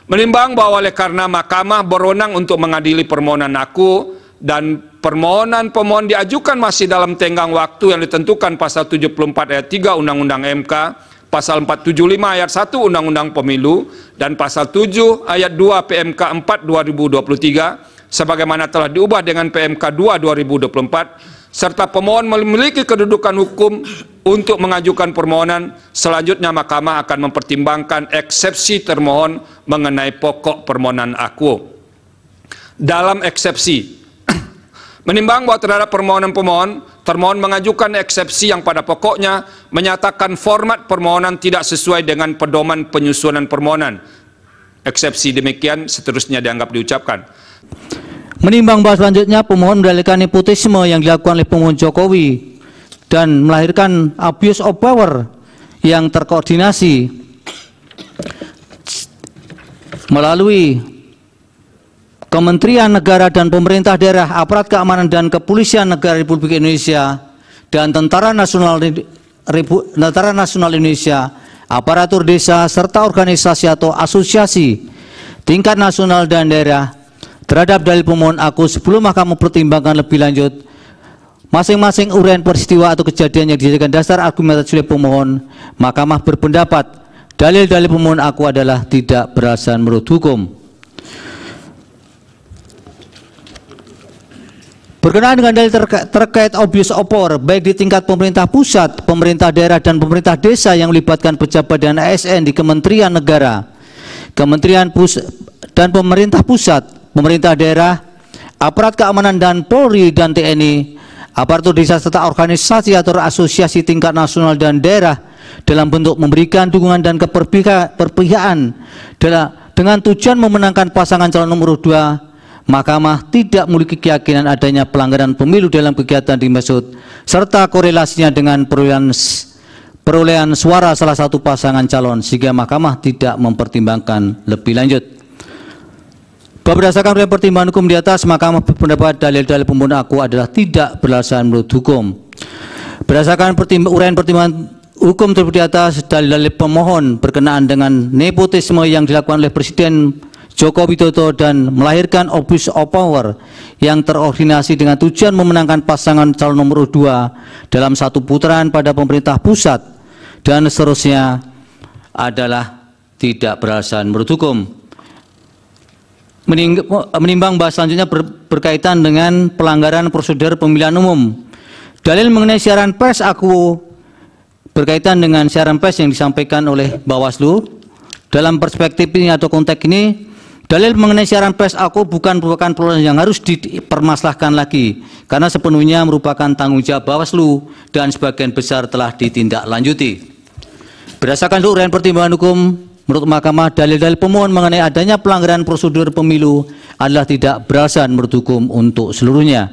Menimbang bahwa oleh karena Mahkamah berwenang untuk mengadili permohonan akuo dan permohonan pemohon diajukan masih dalam tenggang waktu yang ditentukan pasal 74 ayat 3 Undang-Undang MK, pasal 475 ayat 1 Undang-Undang Pemilu, dan pasal 7 ayat 2 PMK 4 2023, sebagaimana telah diubah dengan PMK 2 2024, serta pemohon memiliki kedudukan hukum untuk mengajukan permohonan, selanjutnya Mahkamah akan mempertimbangkan eksepsi termohon mengenai pokok permohonan akuo. Dalam eksepsi, menimbang bahwa terhadap permohonan pemohon, termohon mengajukan eksepsi yang pada pokoknya menyatakan format permohonan tidak sesuai dengan pedoman penyusunan permohonan. Eksepsi demikian seterusnya dianggap diucapkan. Menimbang bahwa selanjutnya pemohon mendalilkan nepotisme yang dilakukan oleh pemohon Jokowi dan melahirkan abuse of power yang terkoordinasi melalui Kementerian Negara dan Pemerintah Daerah, Aparat Keamanan dan Kepolisian Negara Republik Indonesia, dan Tentara Nasional Indonesia, aparatur desa, serta organisasi atau asosiasi tingkat nasional dan daerah terhadap dalil pemohon akuo sebelum Mahkamah mempertimbangkan lebih lanjut masing-masing uraian peristiwa atau kejadian yang dijadikan dasar argumentasi oleh pemohon, Mahkamah berpendapat dalil-dalil pemohon akuo adalah tidak beralasan menurut hukum. Berkenaan dengan dalil terkait abuse of power, baik di tingkat pemerintah pusat, pemerintah daerah, dan pemerintah desa yang melibatkan pejabat dan ASN di Kementerian Negara, Kementerian dan pemerintah pusat, pemerintah daerah, aparat keamanan dan Polri dan TNI, aparatur desa serta organisasi atau asosiasi tingkat nasional dan daerah dalam bentuk memberikan dukungan dan keperpihakan dengan tujuan memenangkan pasangan calon nomor 2, Mahkamah tidak memiliki keyakinan adanya pelanggaran pemilu dalam kegiatan dimaksud serta korelasinya dengan perolehan perolehan suara salah satu pasangan calon sehingga Mahkamah tidak mempertimbangkan lebih lanjut. Berdasarkan uraian pertimbangan hukum di atas, Mahkamah berpendapat dalil-dalil pemohon aku adalah tidak beralasan menurut hukum. Berdasarkan uraian pertimbangan hukum tersebut di atas, dalil-dalil pemohon berkenaan dengan nepotisme yang dilakukan oleh Presiden Joko Widodo dan melahirkan abuse of power yang terordinasi dengan tujuan memenangkan pasangan calon nomor 2 dalam satu putaran pada pemerintah pusat dan seterusnya adalah tidak beralasan menurut hukum. Menimbang bahas selanjutnya berkaitan dengan pelanggaran prosedur pemilihan umum. Dalil mengenai siaran pers aku berkaitan dengan siaran pers yang disampaikan oleh Bawaslu. Dalam perspektif ini atau konteks ini, dalil mengenai siaran pers aku bukan merupakan persoalan yang harus dipermasalahkan lagi karena sepenuhnya merupakan tanggung jawab Bawaslu dan sebagian besar telah ditindaklanjuti. Berdasarkan uraian pertimbangan hukum, menurut Mahkamah, dalil-dalil pemohon mengenai adanya pelanggaran prosedur pemilu adalah tidak beralasan menurut hukum untuk seluruhnya.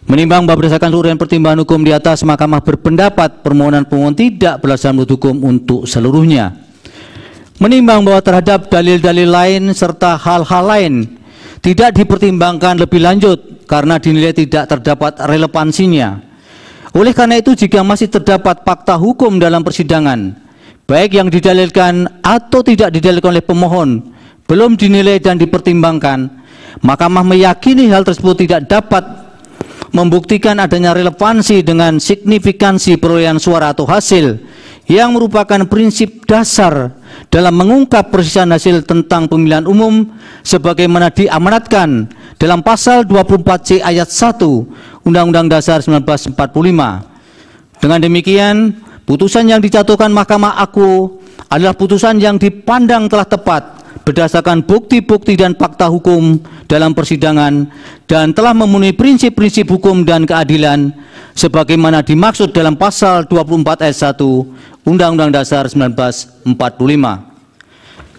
Menimbang bahwa berdasarkan uraian pertimbangan hukum di atas, Mahkamah berpendapat permohonan pemohon tidak beralasan menurut hukum untuk seluruhnya. Menimbang bahwa terhadap dalil-dalil lain serta hal-hal lain tidak dipertimbangkan lebih lanjut karena dinilai tidak terdapat relevansinya. Oleh karena itu, jika masih terdapat fakta hukum dalam persidangan, baik yang didalilkan atau tidak didalilkan oleh pemohon, belum dinilai dan dipertimbangkan, Mahkamah meyakini hal tersebut tidak dapat membuktikan adanya relevansi dengan signifikansi perolehan suara atau hasil yang merupakan prinsip dasar dalam mengungkap persisian hasil tentang pemilihan umum sebagaimana diamanatkan dalam pasal 24C ayat 1 Undang-Undang Dasar 1945. Dengan demikian, putusan yang dijatuhkan Mahkamah aku adalah putusan yang dipandang telah tepat berdasarkan bukti-bukti dan fakta hukum dalam persidangan dan telah memenuhi prinsip-prinsip hukum dan keadilan sebagaimana dimaksud dalam pasal 24 ayat 1 Undang-Undang Dasar 1945.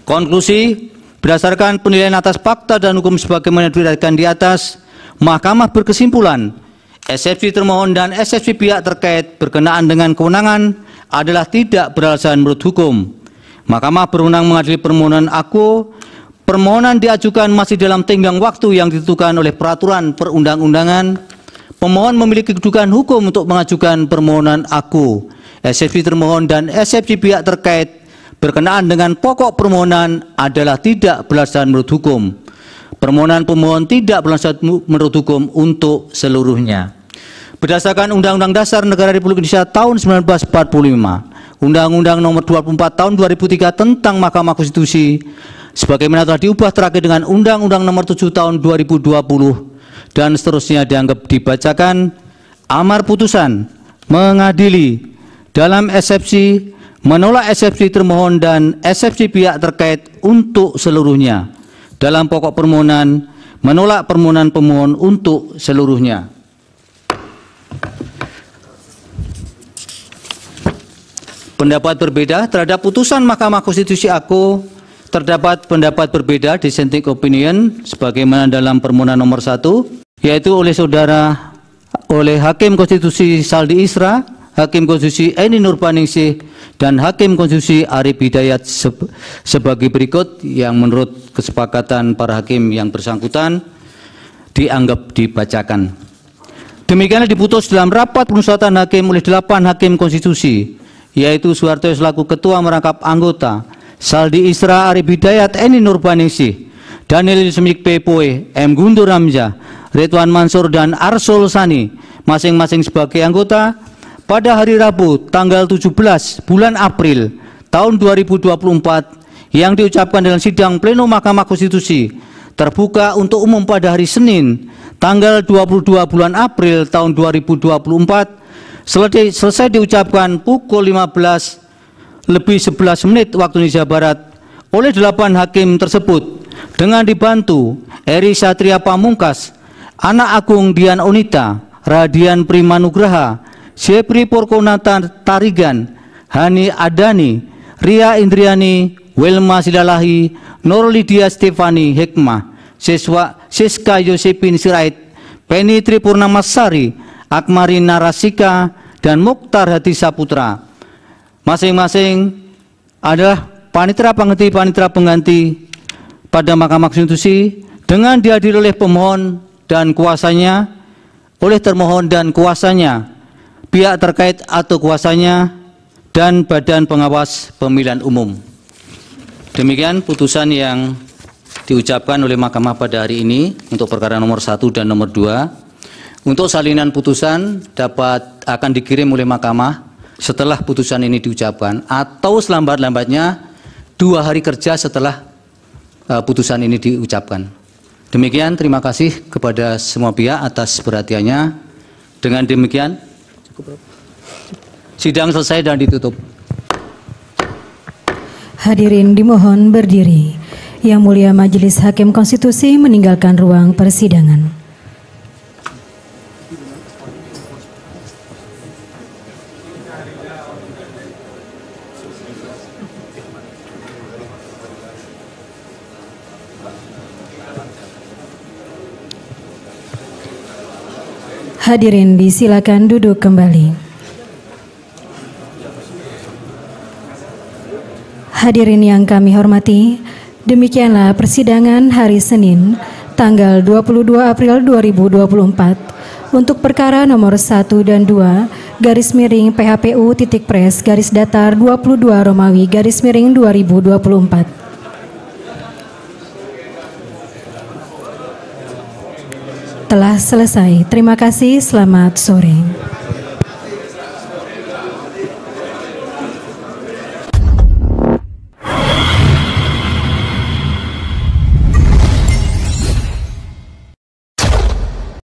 Konklusi, berdasarkan penilaian atas fakta dan hukum sebagaimana diuraikan di atas, Mahkamah berkesimpulan eksepsi termohon dan eksepsi pihak terkait berkenaan dengan kewenangan adalah tidak beralasan menurut hukum. Mahkamah berwenang mengadili permohonan aku. Permohonan diajukan masih dalam tenggang waktu yang ditentukan oleh peraturan perundang-undangan. Pemohon memiliki kedudukan hukum untuk mengajukan permohonan aku. Eksepsi termohon dan eksepsi pihak terkait berkenaan dengan pokok permohonan adalah tidak beralasan menurut hukum. Permohonan pemohon tidak beralasan menurut hukum untuk seluruhnya. Berdasarkan Undang-Undang Dasar Negara Republik Indonesia tahun 1945, Undang-Undang Nomor 24 Tahun 2003 tentang Mahkamah Konstitusi, sebagaimana telah diubah terakhir dengan Undang-Undang Nomor 7 Tahun 2020 dan seterusnya dianggap dibacakan, amar putusan mengadili dalam eksepsi, menolak eksepsi termohon dan eksepsi pihak terkait untuk seluruhnya. Dalam pokok permohonan, menolak permohonan pemohon untuk seluruhnya. Pendapat berbeda terhadap putusan Mahkamah Konstitusi aku, terdapat pendapat berbeda dissenting opinion sebagaimana dalam permohonan nomor 1, yaitu oleh Hakim Konstitusi Saldi Isra, Hakim Konstitusi Eni Nurbaningsih, dan Hakim Konstitusi Arif Hidayat sebagai berikut yang menurut kesepakatan para hakim yang bersangkutan dianggap dibacakan. Demikianlah diputus dalam rapat permusyawaratan hakim oleh 8 hakim konstitusi, yaitu Soeharto selaku ketua merangkap anggota, Saldi Isra, Arif Hidayat, Eni Nurbaningsih, Daniel Yusmik Pepoe, M. Guntur Hamzah, Ridwan Mansur, dan Arsul Sani, masing-masing sebagai anggota, pada hari Rabu tanggal 17 bulan April tahun 2024 yang diucapkan dalam sidang pleno Mahkamah Konstitusi terbuka untuk umum pada hari Senin tanggal 22 bulan April tahun 2024 selesai diucapkan pukul 15:11 waktu Indonesia Barat oleh 8 hakim tersebut dengan dibantu Eri Satria Pamungkas, Anak Agung Dian Onita, Radian Primanugraha, Sepri Porkonata Tarigan, Hani Adani, Ria Indriani, Wilma Silalahi, Nur Lydia Stefani Hikmah, Siska Yosepin Sirait, Penny Tripurnamasari, Akmari Narasika, dan Mukhtar Hadi Saputra. masing-masing adalah panitera pengganti pada Mahkamah Konstitusi dengan dihadiri oleh pemohon dan kuasanya, oleh termohon dan kuasanya, pihak terkait atau kuasanya, dan Badan Pengawas Pemilihan Umum. Demikian putusan yang diucapkan oleh Mahkamah pada hari ini untuk perkara nomor 1 dan nomor 2. Untuk salinan putusan akan dikirim oleh Mahkamah setelah putusan ini diucapkan atau selambat-lambatnya 2 hari kerja setelah putusan ini diucapkan. Demikian, terima kasih kepada semua pihak atas perhatiannya. Dengan demikian, sidang selesai dan ditutup. Hadirin dimohon berdiri. Yang Mulia Majelis Hakim Konstitusi meninggalkan ruang persidangan. Hadirin disilakan duduk kembali. Hadirin yang kami hormati, demikianlah persidangan hari Senin, tanggal 22 April 2024 untuk perkara nomor 1 dan 2 /PHPU.Pres/22 Romawi/2024. Telah selesai. Terima kasih. Selamat sore.